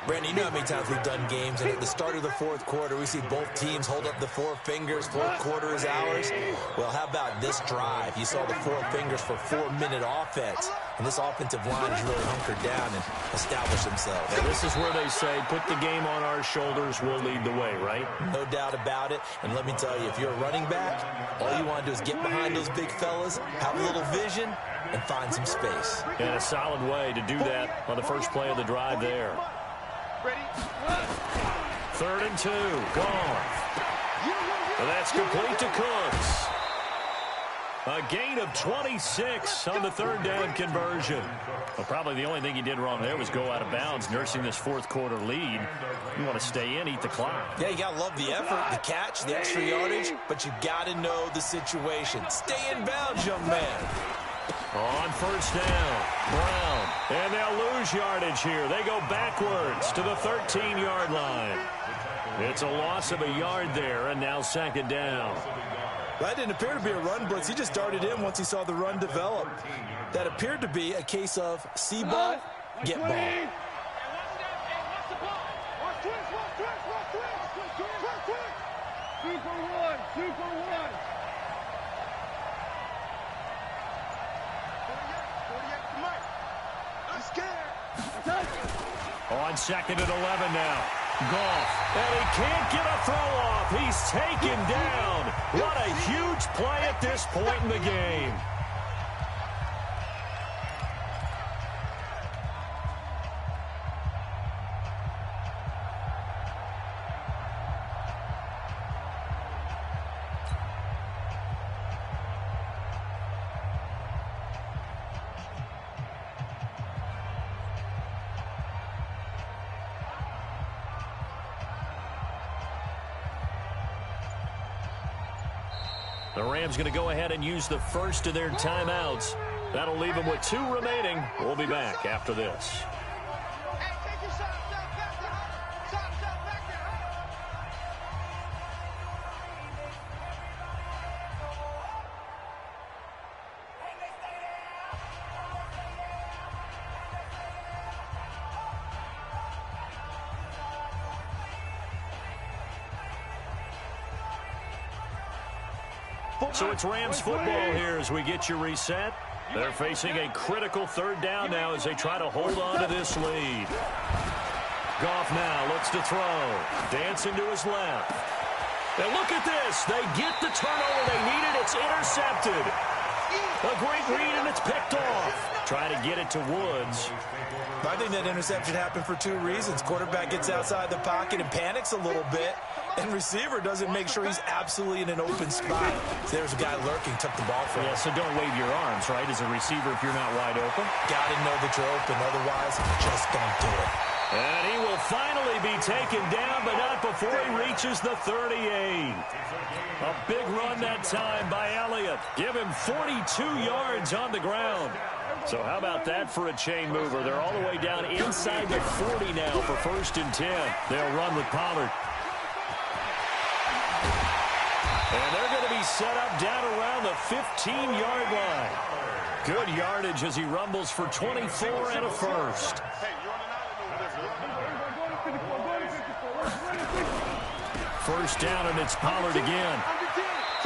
B: Brandon, you know how many times we've done games, and at the start of the fourth quarter, we see both teams hold up the 4 fingers. Fourth quarter is ours. Well, how about this drive? You saw the 4 fingers for 4-minute offense, and this offensive line has really hunkered down and established themselves.
A: And this is where they say, put the game on our shoulders, we'll lead the way, right?
B: No doubt about it. And let me tell you, if you're a running back, all you want to do is get behind those big fellas, have a little vision, and find some space.
A: And a solid way to do that on the first play of the drive there.
D: Ready?
A: 3rd and 2. Gone. And that's complete to Cooks. A gain of 26 on the 3rd down conversion. Well, probably the only thing he did wrong there was go out of bounds, nursing this fourth quarter lead. You want to stay in, eat the clock.
B: Yeah, you got to love the effort, the catch, the extra yardage, but you got to know the situation. Stay in bounds, young man.
A: On first down, Brown. And they'll lose yardage here. They go backwards to the 13-yard line. It's a loss of a yard there, and now 2nd down.
B: That didn't appear to be a run blitz. He just darted in once he saw the run develop. That appeared to be a case of see ball, get ball.
D: Two for one.
A: On 2nd and 11 now. Goff. And he can't get a throw off. He's taken down. What a huge play at this point in the game. The Rams going to go ahead and use the first of their timeouts. That'll leave them with 2 remaining. We'll be back after this. So it's Rams football here as we get you reset. They're facing a critical 3rd down now as they try to hold on to this lead. Goff now looks to throw. Dancing to his left. And look at this. They get the turnover they needed. It's intercepted. A great read, and it's picked off. Try to get it to Woods.
B: I think that interception happened for 2 reasons. Quarterback gets outside the pocket and panics a little bit. And receiver doesn't make sure he's absolutely in an open spot. So there's a guy lurking, took the ball from him.
A: Yeah, so don't wave your arms, right, as a receiver if you're not wide open.
B: Got to know that you're open. Otherwise, just don't do it.
A: And he will finally be taken down, but not before he reaches the 38. A big run that time by Elliott. Give him 42 yards on the ground. So how about that for a chain mover? They're all the way down inside the 40 now for 1st and 10. They'll run with Pollard. And they're going to be set up down around the 15-yard line. Good yardage as he rumbles for 24 and a first. First down, and it's Pollard again.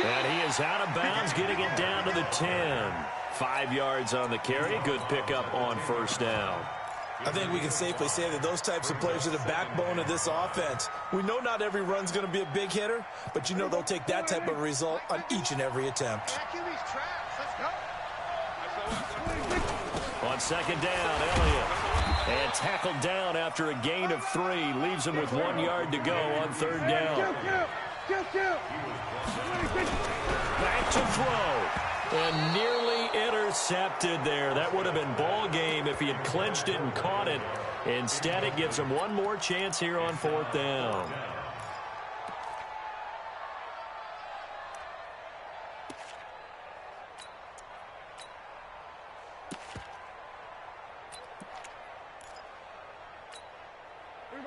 A: And he is out of bounds, getting it down to the 10. 5 yards on the carry. Good pickup on 1st down.
B: I think we can safely say that those types of players are the backbone of this offense. We know not every run's going to be a big hitter, but you know they'll take that type of result on each and every attempt.
A: On 2nd down, Elliott. And tackled down after a gain of 3. Leaves him with 1 yard to go on 3rd down. Back to throw. And nearly intercepted there. That would have been ball game if he had clinched it and caught it. Instead, it gives him one more chance here on 4th down.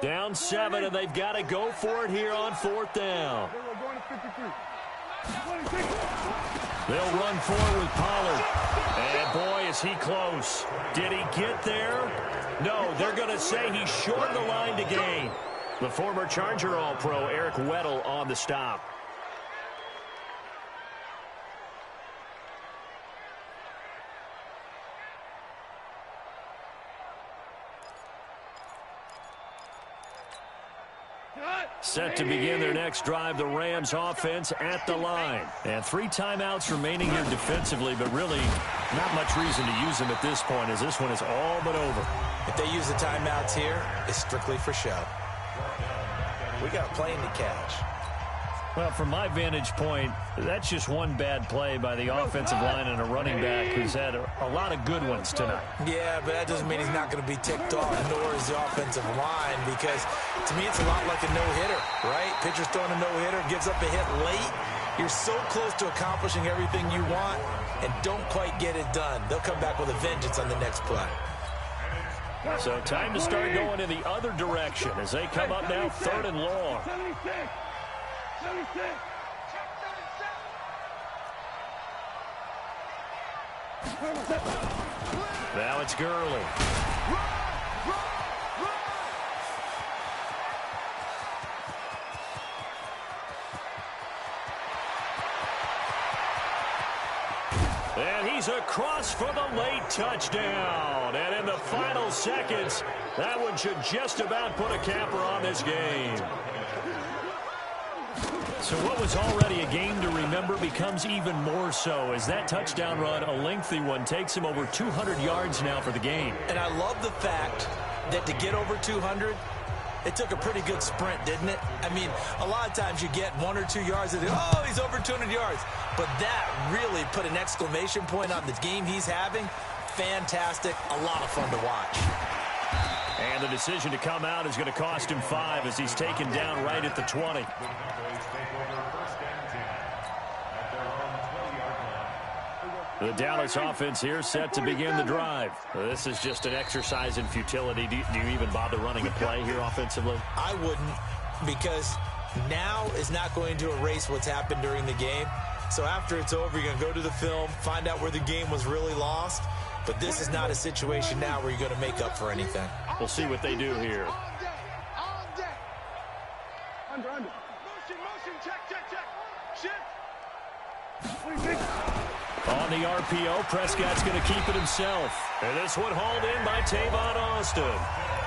A: Down 7, and they've got to go for it here on 4th down. They'll run forward with Pollard. And boy, is he close. Did he get there? No, they're going to say he's short the line to gain. The former Charger All-Pro, Eric Weddle, on the stop. Set to begin their next drive, the Rams offense at the line. And 3 timeouts remaining here defensively, but really not much reason to use them at this point as this one is all but over.
B: If they use the timeouts here, it's strictly for show. We got a plane to catch.
A: Well, from my vantage point, that's just one bad play by the offensive line and a running back who's had a lot of good ones tonight.
B: Yeah, but that doesn't mean he's not going to be ticked off, nor is the offensive line, because to me it's a lot like a no-hitter, right? Pitcher's throwing a no-hitter, gives up a hit late. You're so close to accomplishing everything you want and don't quite get it done. They'll come back with a vengeance on the next play.
A: So time to start going in the other direction as they come up now 3rd and long. Now it's Gurley. And he's across for the late touchdown. And in the final seconds, that one should just about put a capper on this game. So what was already a game to remember becomes even more so as that touchdown run, a lengthy one, takes him over 200 yards now for the game.
B: And I love the fact that to get over 200, it took a pretty good sprint, didn't it? I mean, a lot of times you get 1 or 2 yards and oh, he's over 200 yards. But that really put an exclamation point on the game he's having. Fantastic. A lot of fun to watch.
A: And the decision to come out is going to cost him 5 as he's taken down right at the 20. The Dallas offense here set to begin the drive. This is just an exercise in futility. Do you even bother running a play here offensively?
B: I wouldn't, because now is not going to erase what's happened during the game. So after it's over, you're going to go to the film, find out where the game was really lost. But this is not a situation now where you're going to make up for anything.
A: We'll see what they do here.
D: All day. Under. Motion, check. Shift.
A: On the RPO, Prescott's going to keep it himself. And this one hauled in by Tavon Austin.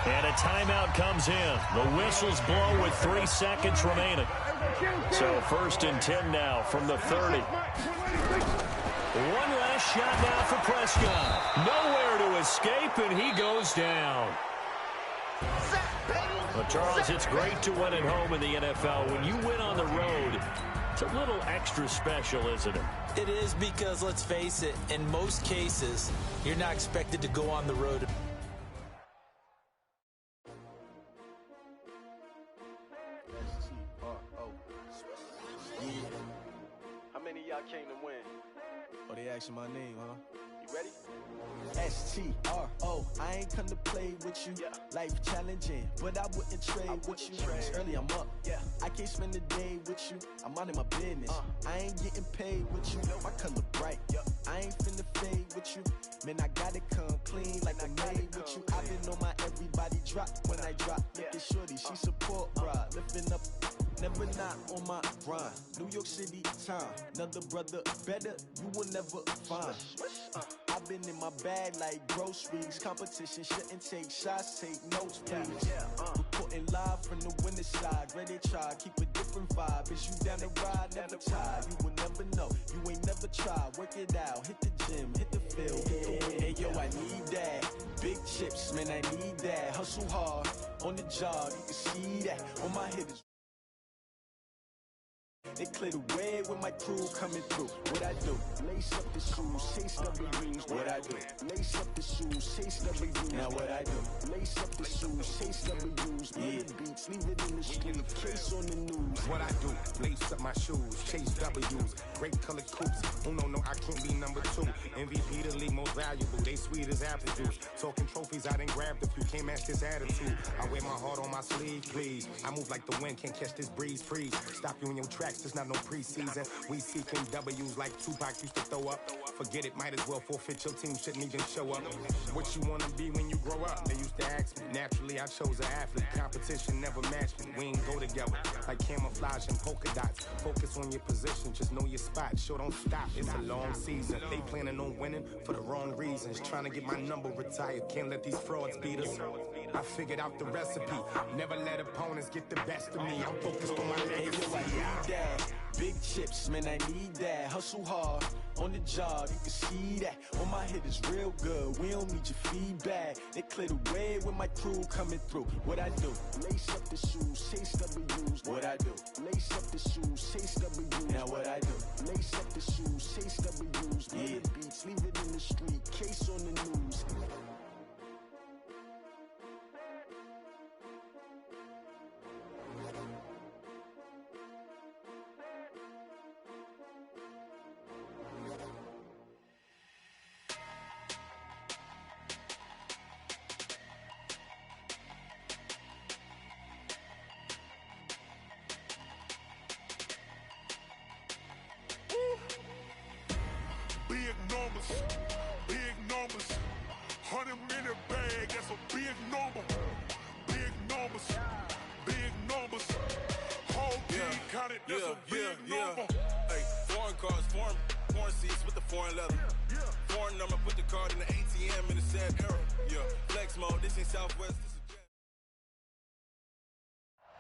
A: And a timeout comes in. The whistles blow with 3 seconds remaining. So 1st and 10 now from the 30. One last shot now for Prescott. Nowhere to escape, and he goes down. Well, Charles, it's great to win at home in the NFL. When you win on the road, it's a little extra special, isn't it?
B: It is, because, let's face it, in most cases, you're not expected to go on the road.
F: How many of y'all came to win?
E: Oh, they asking my name, huh?
F: You ready?
E: S-T-R-O, I ain't come to play with you.
F: Yeah.
E: Life challenging, but I wouldn't trade with you. It's early, I'm up.
F: Yeah.
E: I can't spend the day with you. I'm minding my business. I ain't getting paid with you. My color bright.
F: Yeah.
E: I ain't finna fade with you. Man, I gotta come clean like I'm made with you. I've been on my everybody drop when I drop. Look at shorty, she support ride. Lifting up, never not on my grind. New York City time. Another brother better, you will never find. I've been in my bag like groceries. Competition shouldn't take shots, take notes, please. Reporting live from the winning side. Ready to try, keep a different vibe. Is you down the ride, never tired. You will never know, you ain't never tried. Work it out, hit the gym, hit the field, hit the win. Hey yo, I need that. Big chips, man, I need that. Hustle hard, on the job, you can see that. On my hitters. They clear the way with my crew coming through. What I do? Lace up the shoes, chase W's. What I do? Lace up the shoes, chase W's. Now what I do? Lace up the shoes, chase W's. Yeah. Beats, leave it in the street, case on the news.
G: What I do? Lace up my shoes, chase W's. Great color coops. Oh no, I can't be number 2. MVP the league most valuable. They sweet as apple juice. Talking trophies, I done grabbed a few. Can't match this attitude. I wear my heart on my sleeve, please. I move like the wind, can't catch this breeze, freeze. Stop you in your tracks. It's not no preseason. We seeking W's like Tupac used to throw up. Forget it, might as well forfeit. Your team shouldn't even show up. What you wanna be when you grow up? They used to ask me. Naturally, I chose an athlete. Competition never matched me. We ain't go together like camouflage and polka dots. Focus on your position, just know your spot. Sure, don't stop. It's a long season. They planning on winning for the wrong reasons. Trying to get my number retired. Can't let these frauds beat us. I figured out the recipe. Never let opponents get the best of me. I'm focused on my legacy.
E: Big chips, man, I need that. Hustle hard, on the job, you can see that. On my hit is real good, we don't need your feedback. They clear the way with my crew coming through. What I do? Lace up the shoes, chase W's. What I do? Lace up the shoes, chase W's. Now what I do? Lace up the shoes, chase W's. Yeah. Beats, leave it in the street, case on the news.
H: Big numbers, 100-minute bag, that's a big number. Big numbers, whole team counted, that's a big number.
I: Hey, foreign cars, foreign seats with the foreign leather. Foreign number, put the card in the ATM in the sad era. Yeah, flex mode, this ain't Southwest, this is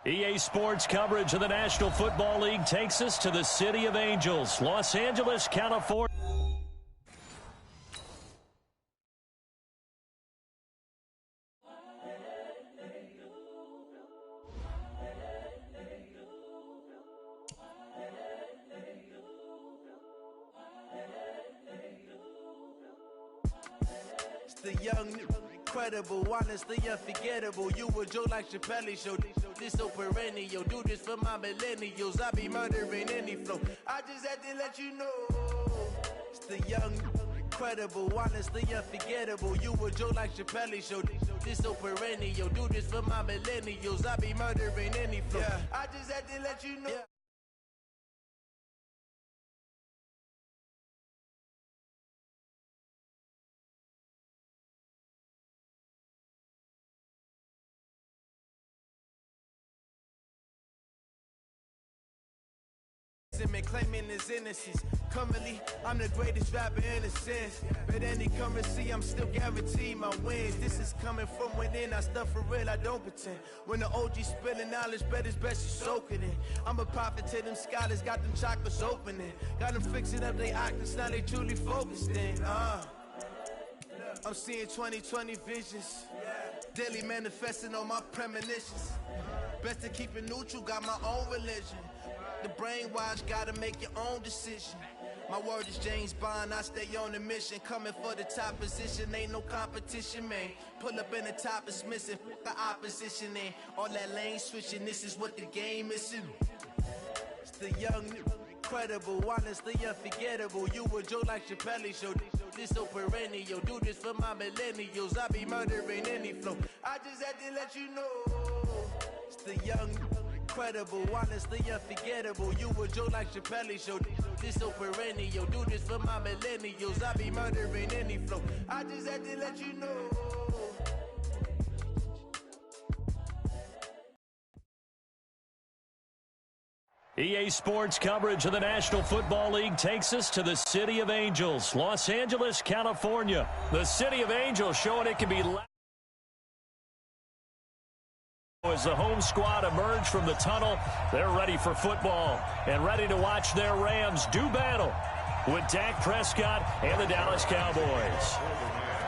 A: EA Sports coverage of the National Football League takes us to the City of Angels, Los Angeles, California.
E: The young, incredible, honestly unforgettable. You a Joe like Chappelle show. This so perennial. Do this for my millennials. I be murdering any flow. I just had to let you know. It's the young, incredible, honestly unforgettable. You a Joe like Chappelle show. This so perennial. Do this for my millennials. I be murdering any flow. Yeah. I just had to let you know. Yeah. And claiming his innocence. Currently, I'm the greatest rapper in a sense. But any currency, I'm still guaranteed my wins. This is coming from within. I stuff for real, I don't pretend. When the OG spilling knowledge, bet it's best you soak it in. I'm a prophet to them scholars, got them chakras opening. Got them fixing up they octaves, now they truly focused in. I'm seeing 2020 visions. Daily manifesting on my premonitions. Best to keep it neutral, got my own religion. The brainwash, gotta make your own decision. My word is James Bond, I stay on the mission. Coming for the top position, ain't no competition, man. Pull up in the top is missing, the opposition ain't. All that lane switching, this is what the game is. It's the young, incredible, honestly unforgettable. You a Joe like Chappelle show. This so perennial. Do this for my millennials. I be murdering any flow. I just had to let you know. It's the young, incredible, honestly unforgettable. You a Joe like Chappelle show. This so perennial. Do this for my millennials. I be murdering any flow. I just had to let you know.
A: EA Sports coverage of the National Football League takes us to the City of Angels, Los Angeles, California. The City of Angels showing it can be loud as the home squad emerge from the tunnel. They're ready for football and ready to watch their Rams do battle with Dak Prescott and the Dallas Cowboys.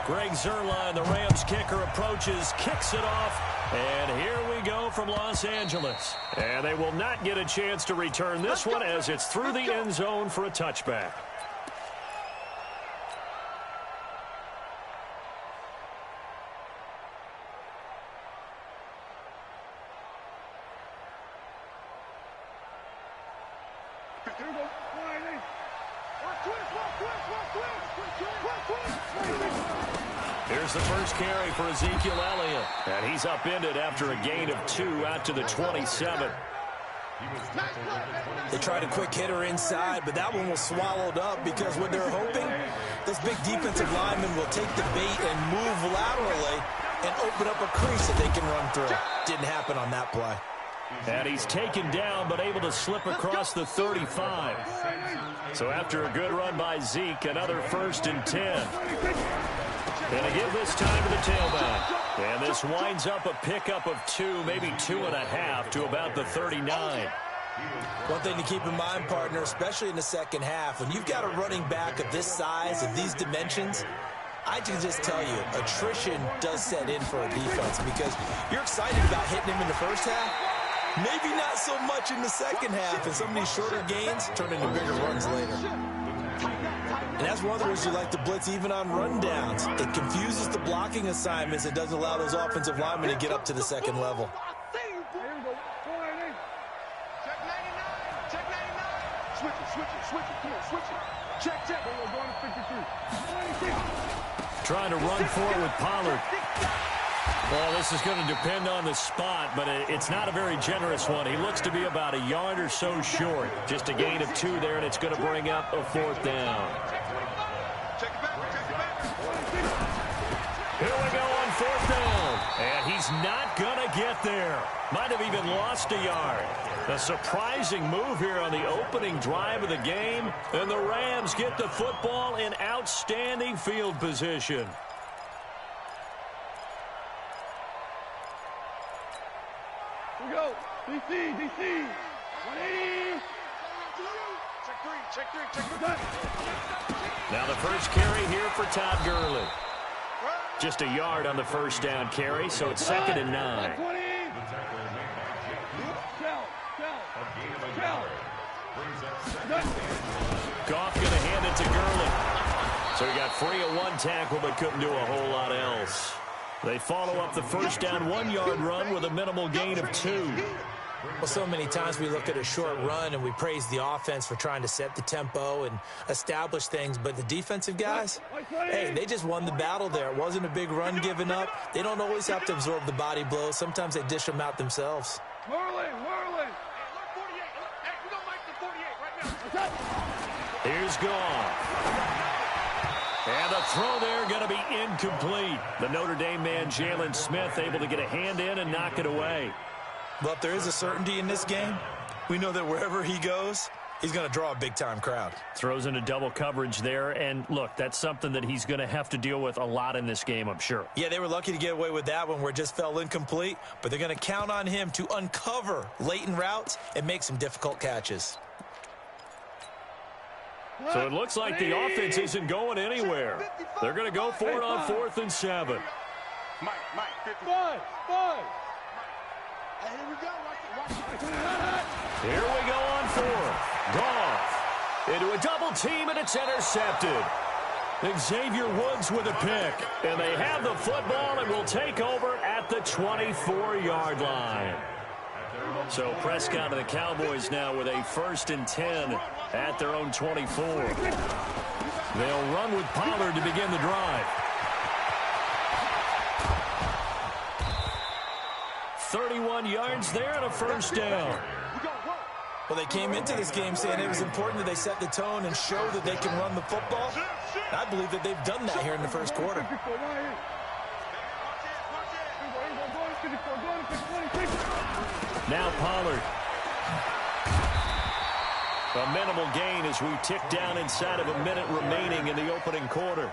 A: Greg Zuerlein, the Rams kicker, approaches, kicks it off, and here we go from Los Angeles. And they will not get a chance to return this one as it's through the end zone for a touchback. Here's the first carry for Ezekiel Elliott. And he's upended after a gain of 2 out to the 27.
B: They tried a quick hitter inside, but that one was swallowed up because what they're hoping, this big defensive lineman will take the bait and move laterally and open up a crease that they can run through. Didn't happen on that play.
A: And he's taken down but able to slip across the 35. So after a good run by Zeke, another 1st and 10. And to give this time to the tailback. And this winds up a pickup of 2, maybe 2.5 to about the 39.
B: One thing to keep in mind, partner, especially in the second half, when you've got a running back of this size, of these dimensions, I can just tell you, attrition does set in for a defense because you're excited about hitting him in the first half. Maybe not so much in the second half, and some of these shorter gains turn into bigger runs later. And that's one of the reasons you like to blitz even on rundowns. It confuses the blocking assignments. It doesn't allow those offensive linemen to get up to the second level.
A: Trying to run forward with Pollard. Well, this is going to depend on the spot, but it's not a very generous one. He looks to be about a yard or so short. Just a gain of 2 there, and it's going to bring up a 4th down. Here we go on 4th down. And he's not going to get there. Might have even lost a yard. A surprising move here on the opening drive of the game. And the Rams get the football in outstanding field position.
D: DC. 180. Check three.
A: Now the first carry here for Todd Gurley. Just a yard on the first down carry, so it's 2nd and 9. Goff going to hand it to Gurley. So he got free of one tackle but couldn't do a whole lot else. They follow up the first down 1-yard run with a minimal gain of 2.
B: Well, so many times we look at a short run and we praise the offense for trying to set the tempo and establish things, but the defensive guys, hey, they just won the battle there. It wasn't a big run given up. They don't always have to absorb the body blows. Sometimes they dish them out themselves.
D: Whirling.
A: Here's Goff. And the throw there going to be incomplete. The Notre Dame man, Jalen Smith, able to get a hand in and knock it away.
B: But there is a certainty in this game. We know that wherever he goes, he's going to draw a big-time crowd.
A: Throws into double coverage there. And, look, that's something that he's going to have to deal with a lot in this game, I'm sure.
B: Yeah, they were lucky to get away with that one where it just fell incomplete. But they're going to count on him to uncover latent routes and make some difficult catches.
A: So it looks like the offense isn't going anywhere. They're going to go for it on 4th and 7.
D: Mike, 55. Hey, here we go.
A: Here we go on 4th. Goff into a double team, and it's intercepted. Xavier Woods with a pick. And they have the football and will take over at the 24-yard line. So Prescott and the Cowboys now with a 1st and 10 at their own 24. They'll run with Pollard to begin the drive. 31 yards there and a first down.
B: Well, they came into this game saying it was important that they set the tone and show that they can run the football. I believe that they've done that here in the first quarter.
A: Now Pollard. A minimal gain as we tick down inside of a minute remaining in the opening quarter.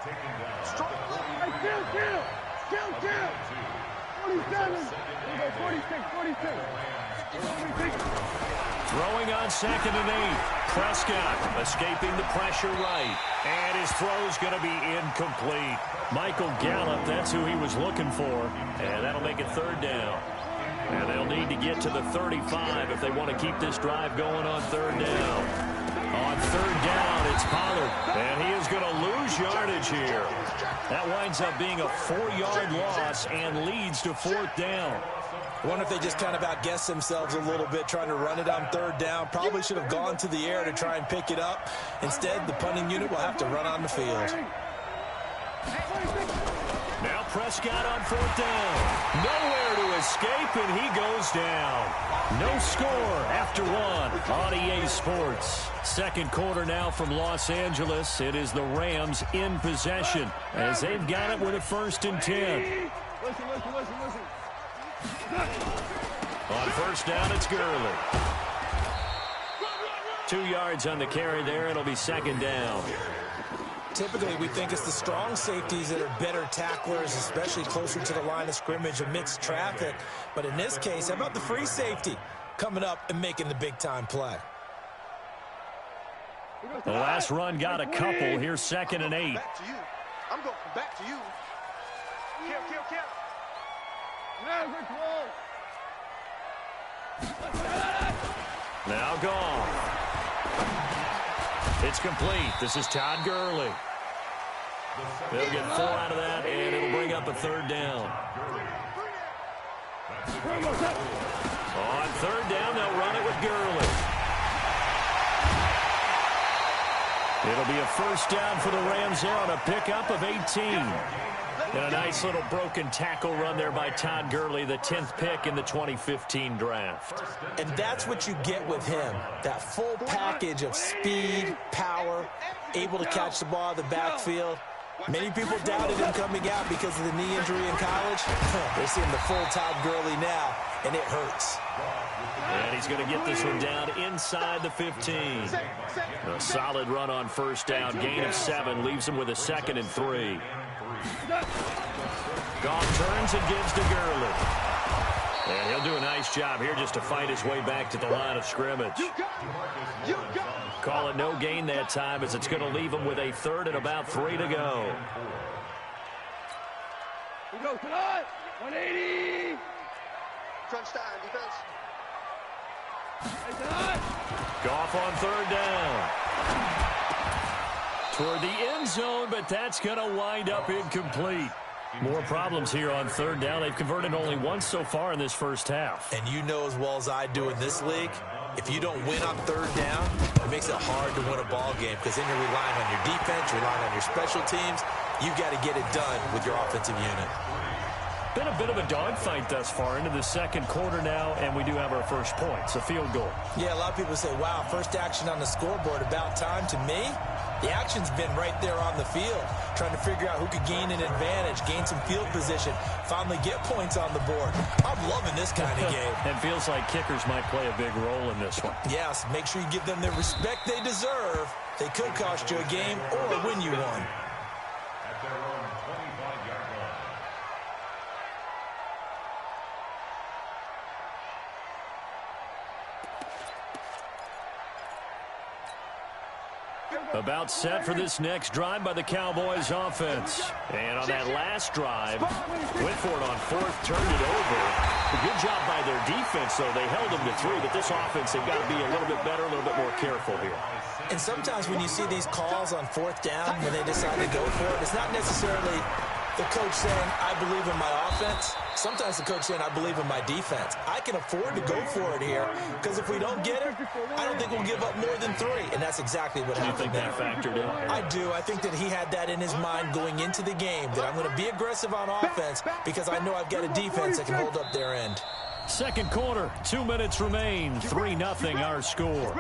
D: 46.
A: Throwing on 2nd and 8. Prescott escaping the pressure right. And his throw's going to be incomplete. Michael Gallup, that's who he was looking for. And that'll make it 3rd down. And they'll need to get to the 35 if they want to keep this drive going on 3rd down. On 3rd down, it's Pollard. And he is going to lose yardage here. That winds up being a 4-yard loss and leads to 4th down.
B: I wonder if they just kind of outguessed themselves a little bit trying to run it on 3rd down. Probably should have gone to the air to try and pick it up. Instead, the punting unit will have to run on the field.
A: Now Prescott on 4th down. Nowhere to escape, and he goes down. No score after 1 on EA Sports. 2nd quarter now from Los Angeles. It is the Rams in possession as they've got it with a 1st and 10.
D: Listen.
A: On 1st down, it's Gurley. 2 yards on the carry there. It'll be 2nd down.
B: Typically, we think it's the strong safeties that are better tacklers, especially closer to the line of scrimmage amidst traffic. But in this case, how about the free safety coming up and making the big-time play?
A: The last run got a couple. Here's 2nd and 8.
F: Back to you. I'm going back to you. Kill.
A: Now gone. It's complete. This is Todd Gurley. They'll get 4 out of that, and it'll bring up a 3rd down. On 3rd down, they'll run it with Gurley. It'll be a 1st down for the Rams there on a pickup of 18. And a nice little broken tackle run there by Todd Gurley, the 10th pick in the 2015 draft.
B: And that's what you get with him, that full package of speed, power, able to catch the ball in the backfield. Many people doubted him coming out because of the knee injury in college. They're seeing the full Todd Gurley now, and it hurts.
A: And he's going to get this one down inside the 15. A solid run on 1st down, gain of 7, leaves him with a 2nd and 3. Goff turns and gives to Gurley. And he'll do a nice job here just to fight his way back to the line of scrimmage. Call it no gain that time, as it's going to leave him with a third and about 3 to go.
D: We go tonight. 180.
F: Crunch time, defense.
A: Goff on third down. Toward the end zone, but that's going to wind up incomplete. More problems here on third down. They've converted only once so far in this first half.
B: And you know as well as I do in this league, if you don't win on third down, it makes it hard to win a ball game, because then you're relying on your defense, you're relying on your special teams. You've got to get it done with your offensive unit.
A: Been a bit of a dogfight thus far into the second quarter now, and we do have our first point. It's a field goal.
B: Yeah, a lot of people say, wow, first action on the scoreboard, about time. To me, the action's been right there on the field, trying to figure out who could gain an advantage, gain some field position, finally get points on the board. I'm loving this kind of game.
A: It feels like kickers might play a big role in this one.
B: Yes, make sure you give them the respect they deserve. They could cost you a game or win you one.
C: At their own 25-yard line.
A: About set for this next drive by the Cowboys offense. And on that last drive, went for it on fourth, turned it over. A good job by their defense, though. They held them to 3, but this offense, they've got to be a little bit better, a little bit more careful here.
B: And sometimes when you see these calls on fourth down, when they decide to go for it, it's not necessarily the coach saying, I believe in my offense. Sometimes the coach saying, I believe in my defense. I can afford to go for it here, because if we don't get it, I don't think we'll give up more than 3. And that's exactly what happened.
A: Do you think that factored in?
B: I do. I think that he had that in his mind going into the game, that I'm going to be aggressive on offense because I know I've got a defense that can hold up their end.
A: Second quarter, 2 minutes remain. 3-0 our score.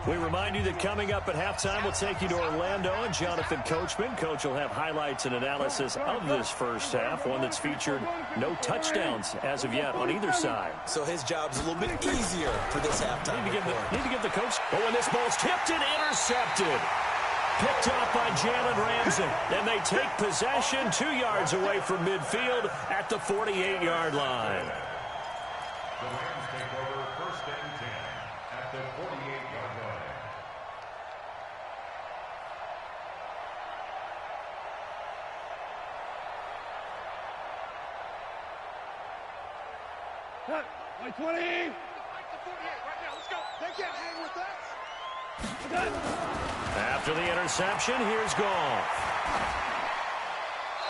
A: We remind you that coming up at halftime, we'll take you to Orlando and Jonathan Coachman. Coach will have highlights and analysis of this first half, one that's featured no touchdowns as of yet on either side.
B: So his job's a little bit easier for this halftime.
A: Need to give the coach. Oh, and this ball's tipped and intercepted. Picked off by Jalen Ramsey. And they take possession 2 yards away from midfield at the 48-yard line.
C: The Rams take over first and 10 at the 48-yard line.
D: Like 20. Like the 48 right now. Let's go. They can't hang with us.
A: After the interception, here's Goff.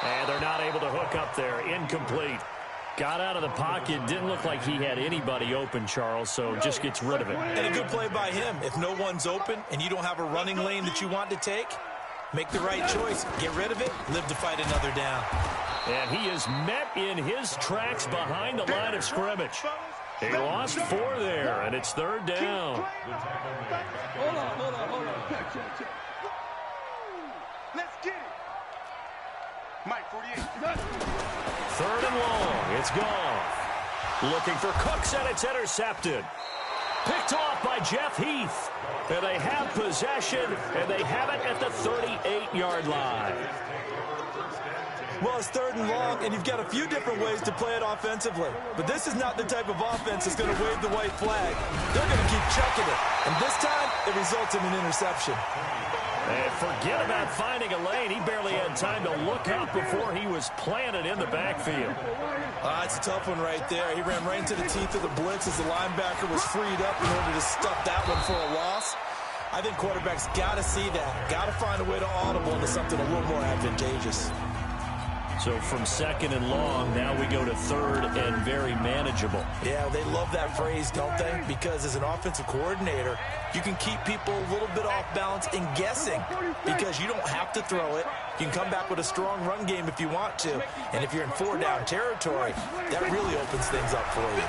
A: And they're not able to hook up there. Incomplete. Got out of the pocket. Didn't look like he had anybody open, Charles, so just gets rid of it.
B: And a good play by him. If no one's open and you don't have a running lane that you want to take, make the right choice. Get rid of it. Live to fight another down.
A: And he is met in his tracks behind the line of scrimmage. He lost 4 there, and it's third down.
D: Hold on. Check. Let's get it. Mike, 48.
A: Third and long. It's Goff. Looking for Cooks, and it's intercepted. Picked off by Jeff Heath. And they have possession, and they have it at the 38-yard line.
B: Well, it's third and long, and you've got a few different ways to play it offensively. But this is not the type of offense that's going to wave the white flag. They're going to keep chucking it. And this time, it results in an interception.
A: And forget about finding a lane. He barely had time to look out before he was planted in the backfield.
B: It's a tough one right there. He ran right into the teeth of the blitz as the linebacker was freed up in order to stuff that one for a loss. I think quarterbacks got to see that. Got to find a way to audible into something a little more advantageous.
A: So from second and long, now we go to third and very manageable.
B: Yeah, they love that phrase, don't they? Because as an offensive coordinator, you can keep people a little bit off balance and guessing because you don't have to throw it. You can come back with a strong run game if you want to. And if you're in 4-down territory, that really opens things up for you.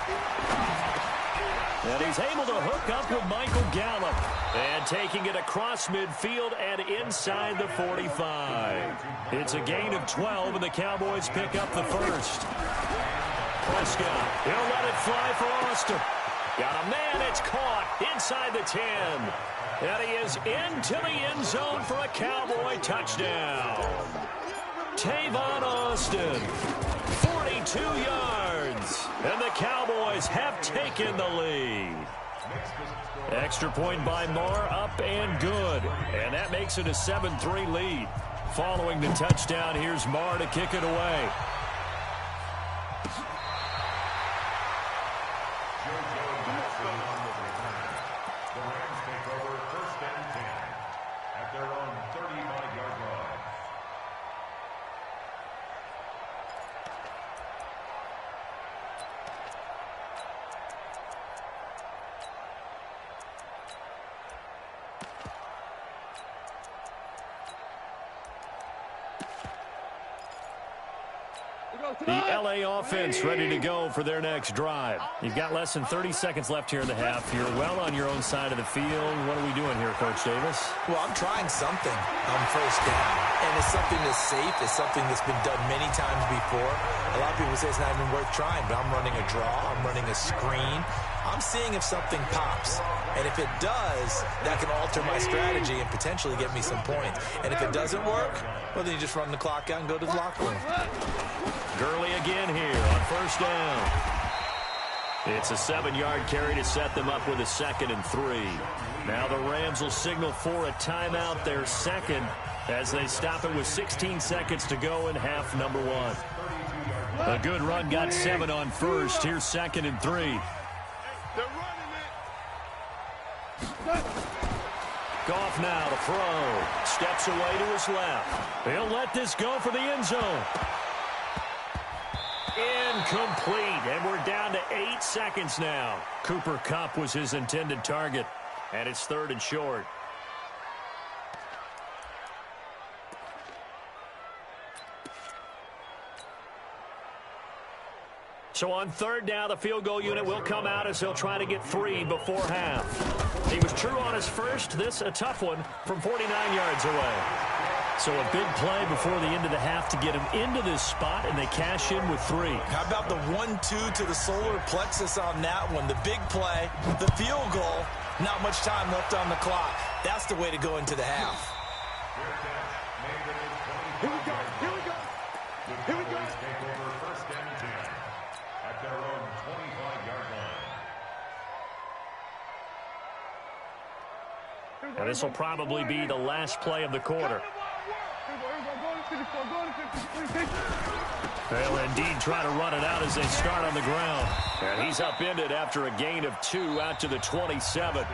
A: And he's able to hook up with Michael Gallup. And taking it across midfield and inside the 45. It's a gain of 12, and the Cowboys pick up the first. Prescott. He'll let it fly for Austin. Got a man. It's caught inside the 10. And he is into the end zone for a Cowboy touchdown. Tavon Austin, 42 yards. And the Cowboys have taken the lead. Extra point by Marr, up and good. And that makes it a 7-3 lead. Following the touchdown, here's Marr to kick it away.
C: The Rams take over 1st and 10 at their own 35-yard line.
A: The L.A. offense ready to go for their next drive. You've got less than 30 seconds left here in the half. You're well on your own side of the field. What are we doing here, Coach Davis?
B: Well, I'm trying something on 1st down. And it's something that's safe. It's something that's been done many times before. A lot of people say it's not even worth trying, but I'm running a draw. I'm running a screen. I'm seeing if something pops. And if it does, that can alter my strategy and potentially get me some points. And if it doesn't work, well, then you just run the clock out and go to the locker room.
A: Gurley again here on 1st down. It's a 7-yard carry to set them up with a 2nd and 3. Now the Rams will signal for a timeout, their second, as they stop it with 16 seconds to go in half number 1. A good run got 7 on 1st. Here's 2nd and 3.
D: They're running it.
A: Goff now to throw. Steps away to his left. He'll let this go for the end zone. Incomplete, and we're down to 8 seconds now. Cooper Kupp was his intended target, and it's 3rd and short. So on 3rd down, the field goal unit will come out as they'll try to get 3 before half. He was true on his first. This a tough one from 49 yards away. So a big play before the end of the half to get him into this spot, and they cash in with 3.
B: How about the 1-2 to the solar plexus on that one? The big play, the field goal, not much time left on the clock. That's the way to go into the half.
D: Here we go. Here we go. Here we go.
C: Take over 1st and 10 at their own 25-yard line.
A: And this will probably be the last play of the quarter. They'll indeed try to run it out as they start on the ground. And he's upended after a gain of 2 out to the 27.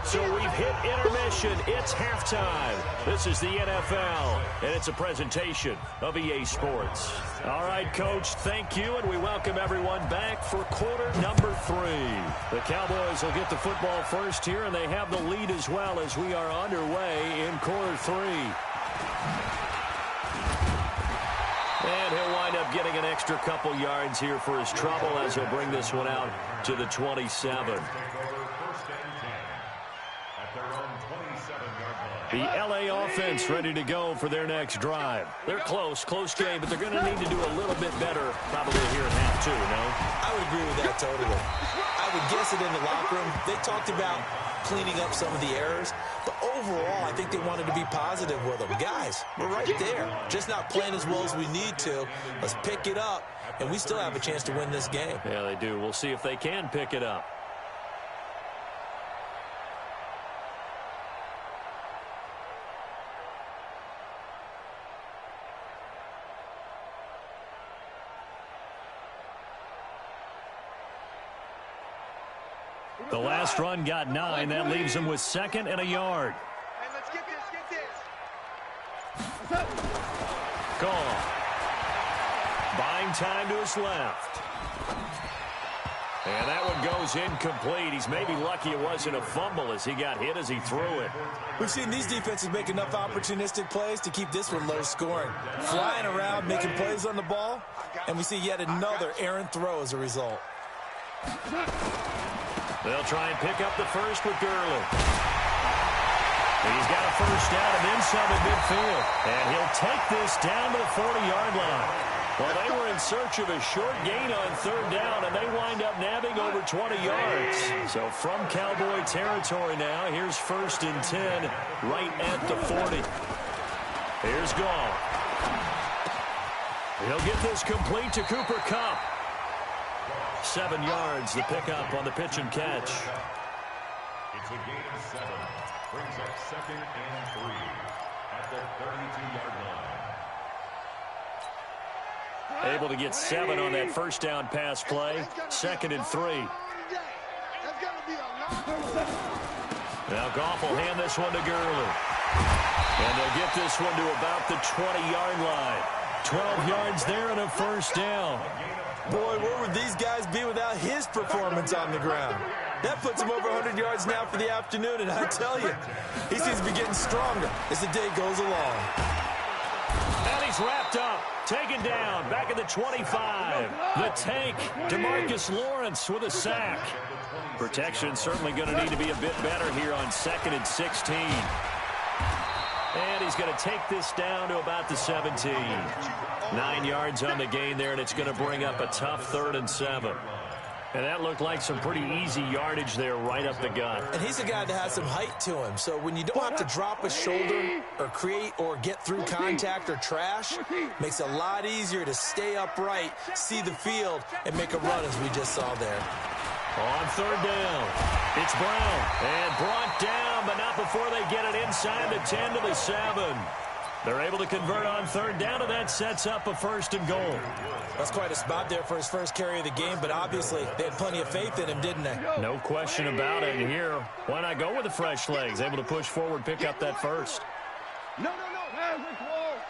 A: So we've hit intermission. It's halftime. This is the NFL, and it's a presentation of EA Sports. All right, Coach, thank you, and we welcome everyone back for quarter number 3. The Cowboys will get the football first here, and they have the lead as well as we are underway in quarter 3. And he'll wind up getting an extra couple yards here for his trouble as he'll bring this one out to the 27. The L.A. offense ready to go for their next drive. They're close game, but they're going to need to do a little bit better probably here in half 2, no?
B: I would agree with that totally. I would guess it in the locker room. They talked about cleaning up some of the errors, but overall, I think they wanted to be positive with them. Guys, we're right there. Just not playing as well as we need to. Let's pick it up, and we still have a chance to win this game.
A: Yeah, they do. We'll see if they can pick it up. The last run got 9. That leaves him with 2nd and a yard.
D: Hey, let's get this.
A: Gone. Buying time to his left. And that one goes incomplete. He's maybe lucky it wasn't a fumble as he got hit as he threw it.
B: We've seen these defenses make enough opportunistic plays to keep this one low scoring. Flying around, making plays on the ball, and we see yet another errant throw as a result.
A: They'll try and pick up the first with Gurley. He's got a first down and then some at midfield. And he'll take this down to the 40-yard line. Well, they were in search of a short gain on third down, and they wind up nabbing over 20 yards. So from Cowboy territory now, here's 1st and 10 right at the 40. Here's Gall. He'll get this complete to Cooper Kupp. 7 yards, the pickup on the pitch and catch.
C: It's a gain of 7. Brings up 2nd and 3 at the 32-yard line.
A: Able to get 7 on that first down pass play. 2nd and 3. Now Goff will hand this one to Gurley. And they'll get this one to about the 20-yard line. 12 yards there and a first down.
B: Boy, where would these guys be without his performance on the ground? That puts him over 100 yards now for the afternoon, and I tell you, he seems to be getting stronger as the day goes along.
A: And he's wrapped up, taken down, back at the 25. The tank, DeMarcus Lawrence with a sack. Protection certainly going to need to be a bit better here on 2nd and 16. And he's going to take this down to about the 17. 9 yards on the gain there, and it's going to bring up a tough 3rd and 7. And that looked like some pretty easy yardage there right up the gut.
B: And he's a guy that has some height to him, so when you don't have to drop a shoulder or create or get through contact or trash, makes it a lot easier to stay upright, see the field, and make a run as we just saw there.
A: On 3rd down, it's Brown, and brought down, but not before they get it inside the 10 to the 7. They're able to convert on 3rd down, and that sets up a 1st and goal.
B: That's quite a spot there for his first carry of the game, but obviously they had plenty of faith in him, didn't they?
A: No question about it. And here, why not go with the fresh legs? Able to push forward, pick up that first.
D: No. Hands are closed.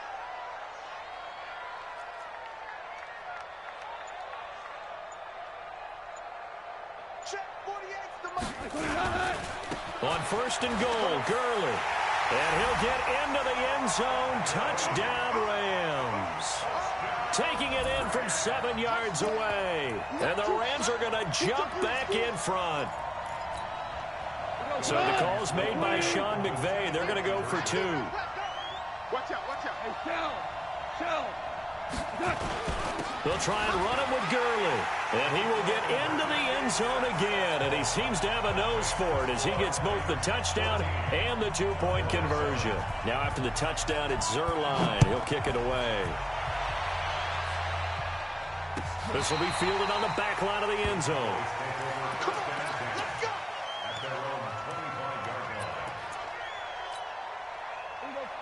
D: Check 48's the mark.
A: On 1st and goal, Gurley. And he'll get into the end zone. Touchdown, Rams. Taking it in from 7 yards away. And the Rams are going to jump back in front. So the call's made by Sean McVay. They're going to go for 2.
D: Watch out. Hey, Shell.
A: They'll try and run him with Gurley. And he will get into the end zone again. And he seems to have a nose for it as he gets both the touchdown and the 2-point conversion. Now after the touchdown, it's Zerline. He'll kick it away. This will be fielded on the back line of the end zone.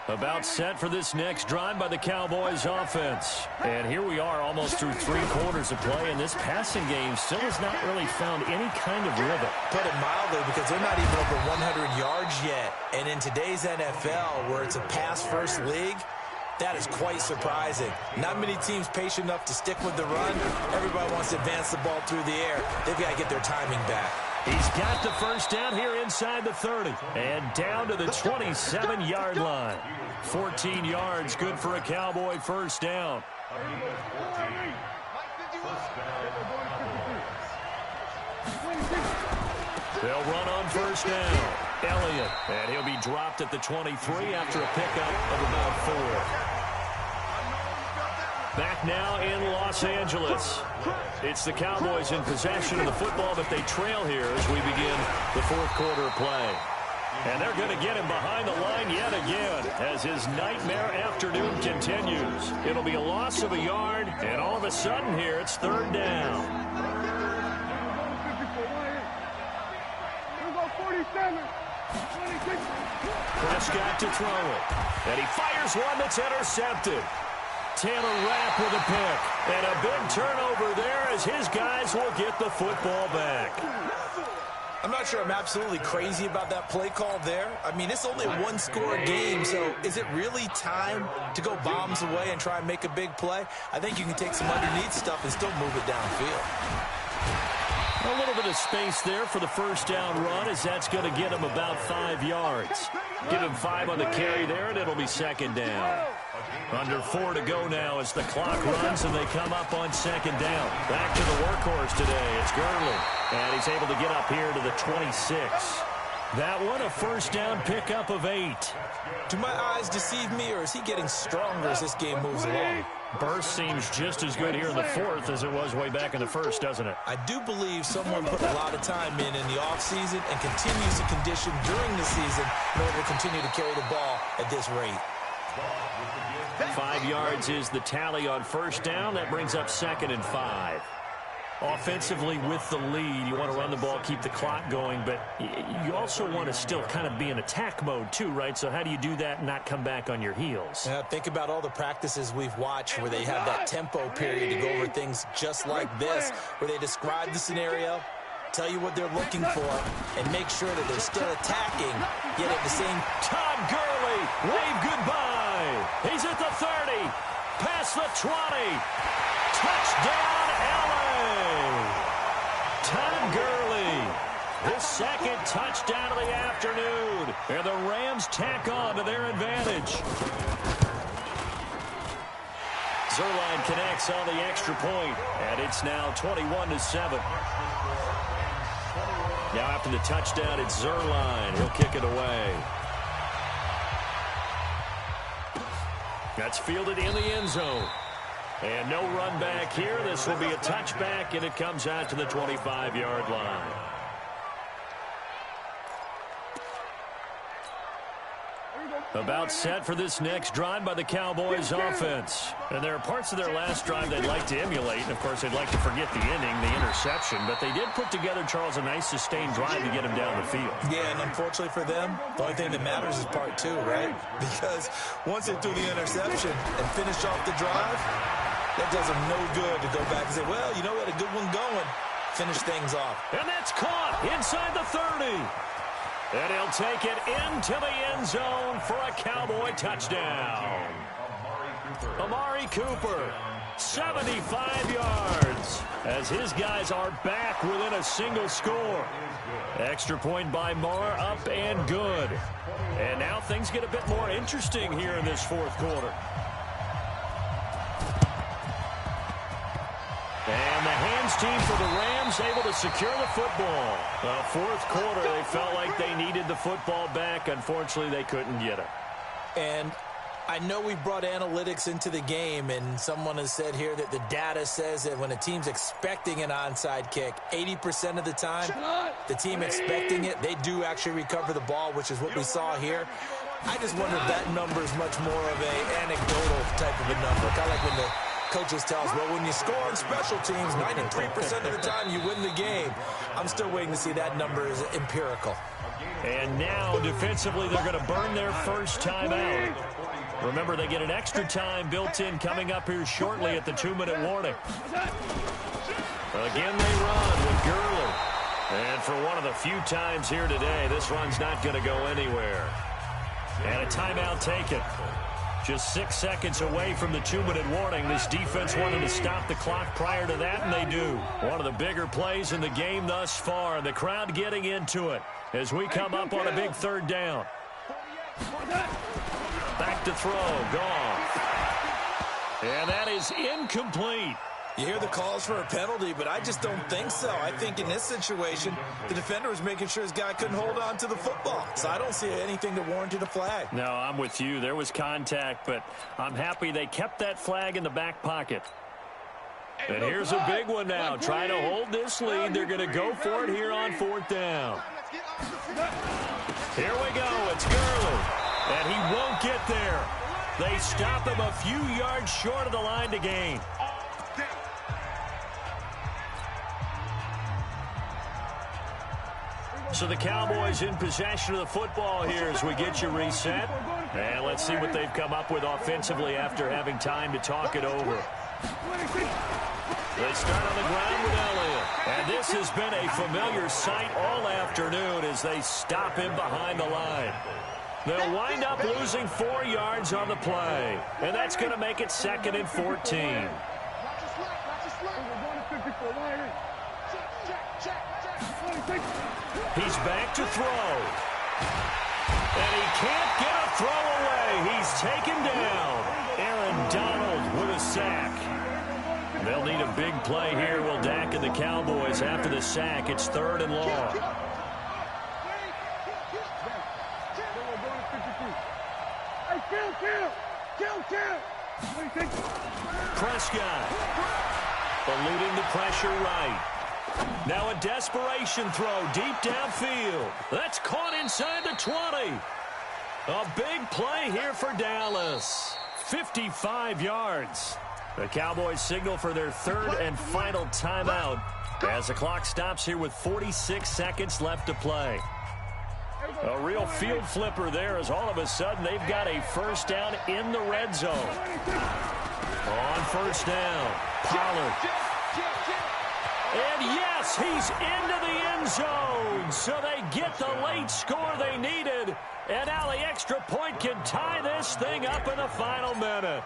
A: About set for this next drive by the Cowboys offense. And here we are almost through 3 quarters of play, and this passing game still has not really found any kind of rhythm.
B: Put it mildly, because they're not even over 100 yards yet. And in today's NFL, where it's a pass-first league, that is quite surprising. Not many teams patient enough to stick with the run. Everybody wants to advance the ball through the air. They've got to get their timing back.
A: He's got the first down here inside the 30. And down to the 27-yard line. 14 yards, good for a Cowboy first down. They'll run on first down. Elliott, and he'll be dropped at the 23 after a pickup of about 4. Back now in Los Angeles. It's the Cowboys in possession of the football, but they trail here as we begin the 4th quarter of play. And they're going to get him behind the line yet again as his nightmare afternoon continues. It'll be a loss of a yard, and all of a sudden here it's 3rd down. Prescott to throw it. And he fires one that's intercepted. Taylor Rapp with a pick. And a big turnover there as his guys will get the football back.
B: I'm not sure I'm absolutely crazy about that play call there. I mean, it's only a 1-score game, so is it really time to go bombs away and try and make a big play? I think you can take some underneath stuff and still move it downfield.
A: A little bit of space there for the first down run as that's going to get him about 5 yards. Give him 5 on the carry there, and it'll be 2nd down. Under 4 to go now as the clock runs and they come up on 2nd down. Back to the workhorse today. It's Gurley. And he's able to get up here to the 26. That one a first down pickup of 8.
B: Do my eyes deceive me, or is he getting stronger as this game moves along?
A: Burst seems just as good here in the fourth as it was way back in the first, doesn't it?
B: I do believe someone put a lot of time in the offseason and continues to condition during the season in order to continue to carry the ball at this rate.
A: 5 yards is the tally on first down. That brings up 2nd and 5. Offensively with the lead, you want to run the ball, keep the clock going, but you also want to still kind of be in attack mode too, right? So how do you do that and not come back on your heels?
B: Think about all the practices we've watched where they have that tempo period to go over things just like this, where they describe the scenario, tell you what they're looking for, and make sure that they're still attacking, yet at the same
A: Todd Gurley, wave goodbye. He's at the 30, past the 20. Touchdown, LA. Todd Gurley, his 2nd touchdown of the afternoon. And the Rams tack on to their advantage. Zerline connects on the extra point, and it's now 21-7. Now after the touchdown, it's Zerline. He'll kick it away. That's fielded in the end zone. And no run back here. This will be a touchback, and it comes out to the 25-yard line. About set for this next drive by the Cowboys offense. And there are parts of their last drive they'd like to emulate. And, of course, they'd like to forget the inning, the interception. But they did put together, Charles, a nice sustained drive to get him down the field.
B: Yeah, and unfortunately for them, the only thing that matters is part 2, right? Because once they threw the interception and finished off the drive, that does them no good to go back and say, well, you know, we had a good one going. Finish things off.
A: And that's caught inside the 30. And he'll take it into the end zone for a Cowboy touchdown. Amari Cooper, 75 yards, as his guys are back within a single score. Extra point by Marr, up and good. And now things get a bit more interesting here in this fourth quarter. And the hands team for the Rams able to secure the football. The fourth quarter, they felt like they needed the football back. Unfortunately, they couldn't get it.
B: And I know we brought analytics into the game, and someone has said here that the data says that when a team's expecting an onside kick, 80% of the time, the team expecting it, they do actually recover the ball, which is what we saw here. I just wonder if that number is much more of an anecdotal type of a number, kind of like when the coaches tell us, well, when you score on special teams, 93% of the time you win the game. I'm still waiting to see that number is empirical.
A: And now, defensively, they're going to burn their first time out. Remember, they get an extra time built in coming up here shortly at the 2-minute warning. Again, they run with Gurley. And for one of the few times here today, this run's not going to go anywhere. And a timeout taken. Just 6 seconds away from the 2-minute warning. This defense wanted to stop the clock prior to that, and they do. One of the bigger plays in the game thus far. The crowd getting into it as we come up on a big third down. Back to throw. Goff. And that is incomplete.
B: You hear the calls for a penalty, but I just don't think so. I think in this situation, the defender was making sure his guy couldn't hold on to the football. So I don't see anything that warranted a flag.
A: No, I'm with you. There was contact, but I'm happy they kept that flag in the back pocket. And here's a big one now. Trying to hold this lead. They're going to go for it here on 4th down. Here we go. It's Gurley. And he won't get there. They stop him a few yards short of the line to gain. So the Cowboys in possession of the football here as we get you reset. And let's see what they've come up with offensively after having time to talk it over. They start on the ground with Elliott. And this has been a familiar sight all afternoon as they stop him behind the line. They'll wind up losing 4 yards on the play. And that's going to make it 2nd and 14. He's back to throw. And he can't get a throw away. He's taken down. Aaron Donald with a sack. They'll need a big play here, will Dak and the Cowboys after the sack. It's 3rd and long. Prescott eluding the pressure right. Now a desperation throw deep downfield. That's caught inside the 20. A big play here for Dallas. 55 yards. The Cowboys signal for their third and final timeout as the clock stops here with 46 seconds left to play. A real field flipper there as all of a sudden they've got a first down in the red zone. On first down, Pollard. And yes, he's into the end zone. So they get the late score they needed. And now the extra point can tie this thing up in the final minute.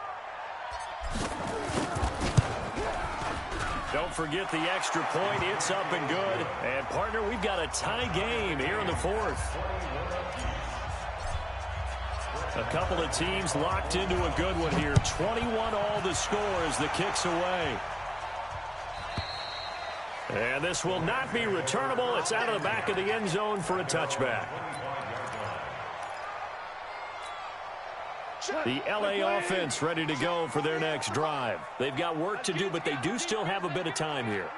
A: Don't forget the extra point. It's up and good. And, partner, we've got a tie game here in the fourth. A couple of teams locked into a good one here. 21 all the score as the kick's away. And this will not be returnable. It's out of the back of the end zone for a touchback. The LA offense ready to go for their next drive. They've got work to do, but they do still have a bit of time here.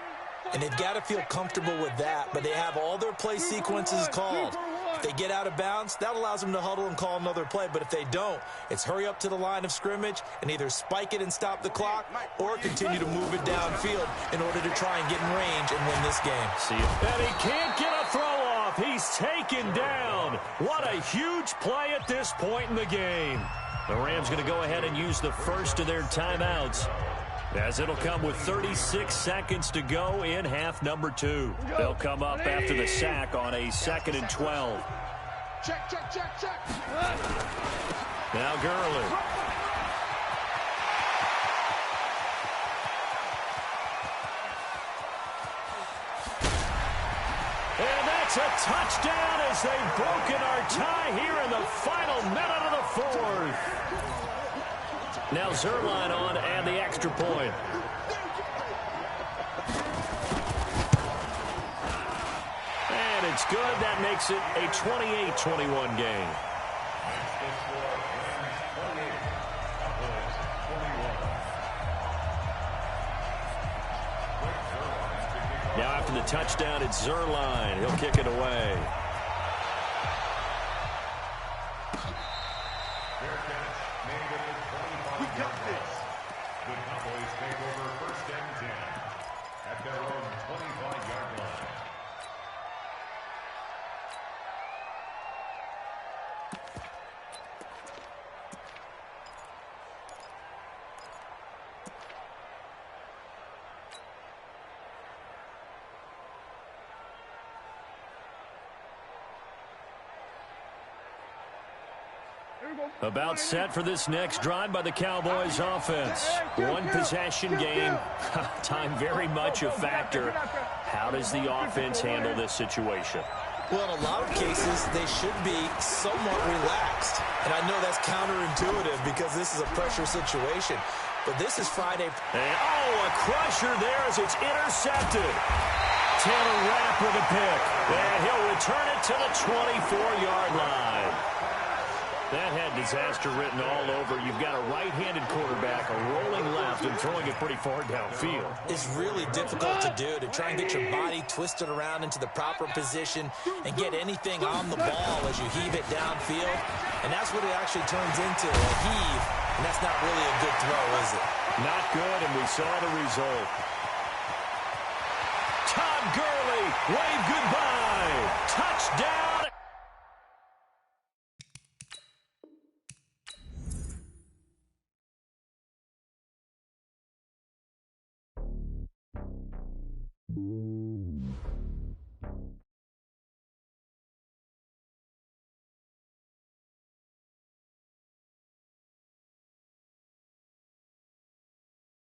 B: And they've got to feel comfortable with that, but they have all their play sequences called. If they get out of bounds, that allows them to huddle and call another play. But if they don't, it's hurry up to the line of scrimmage and either spike it and stop the clock or continue to move it downfield in order to try and get in range and win this game.
A: See you. And he can't get a throw off. He's taken down. What a huge play at this point in the game. The Rams going to go ahead and use the first of their timeouts, as it'll come with 36 seconds to go in half number 2. They'll come up after the sack on a 2nd and 12.
D: Check, check, check, check.
A: Now Gurley. And that's a touchdown as they've broken our tie here in the final minute of the fourth. Now Zerline on and the extra point. And it's good. That makes it a 28-21 game. Now after the touchdown, it's Zerline. He'll kick it away.
C: We got this. The Cowboys take over first and 10 at their own 25-yard line.
A: About set for this next drive by the Cowboys offense. One possession game. Time very much a factor. How does the offense handle this situation?
B: Well, in a lot of cases, they should be somewhat relaxed. And I know that's counterintuitive because this is a pressure situation. But this is Friday.
A: And, a crusher there as it's intercepted. Taylor Rapp with a pick. And he'll return it to the 24-yard line. That had disaster written all over. You've got a right-handed quarterback, a rolling left, and throwing it pretty far downfield.
B: It's really difficult to do, to try and get your body twisted around into the proper position and get anything on the ball as you heave it downfield. And that's what it actually turns into, a heave. And that's not really a good throw, is it?
A: Not good, and we saw the result. Todd Gurley, wave goodbye. Touchdown.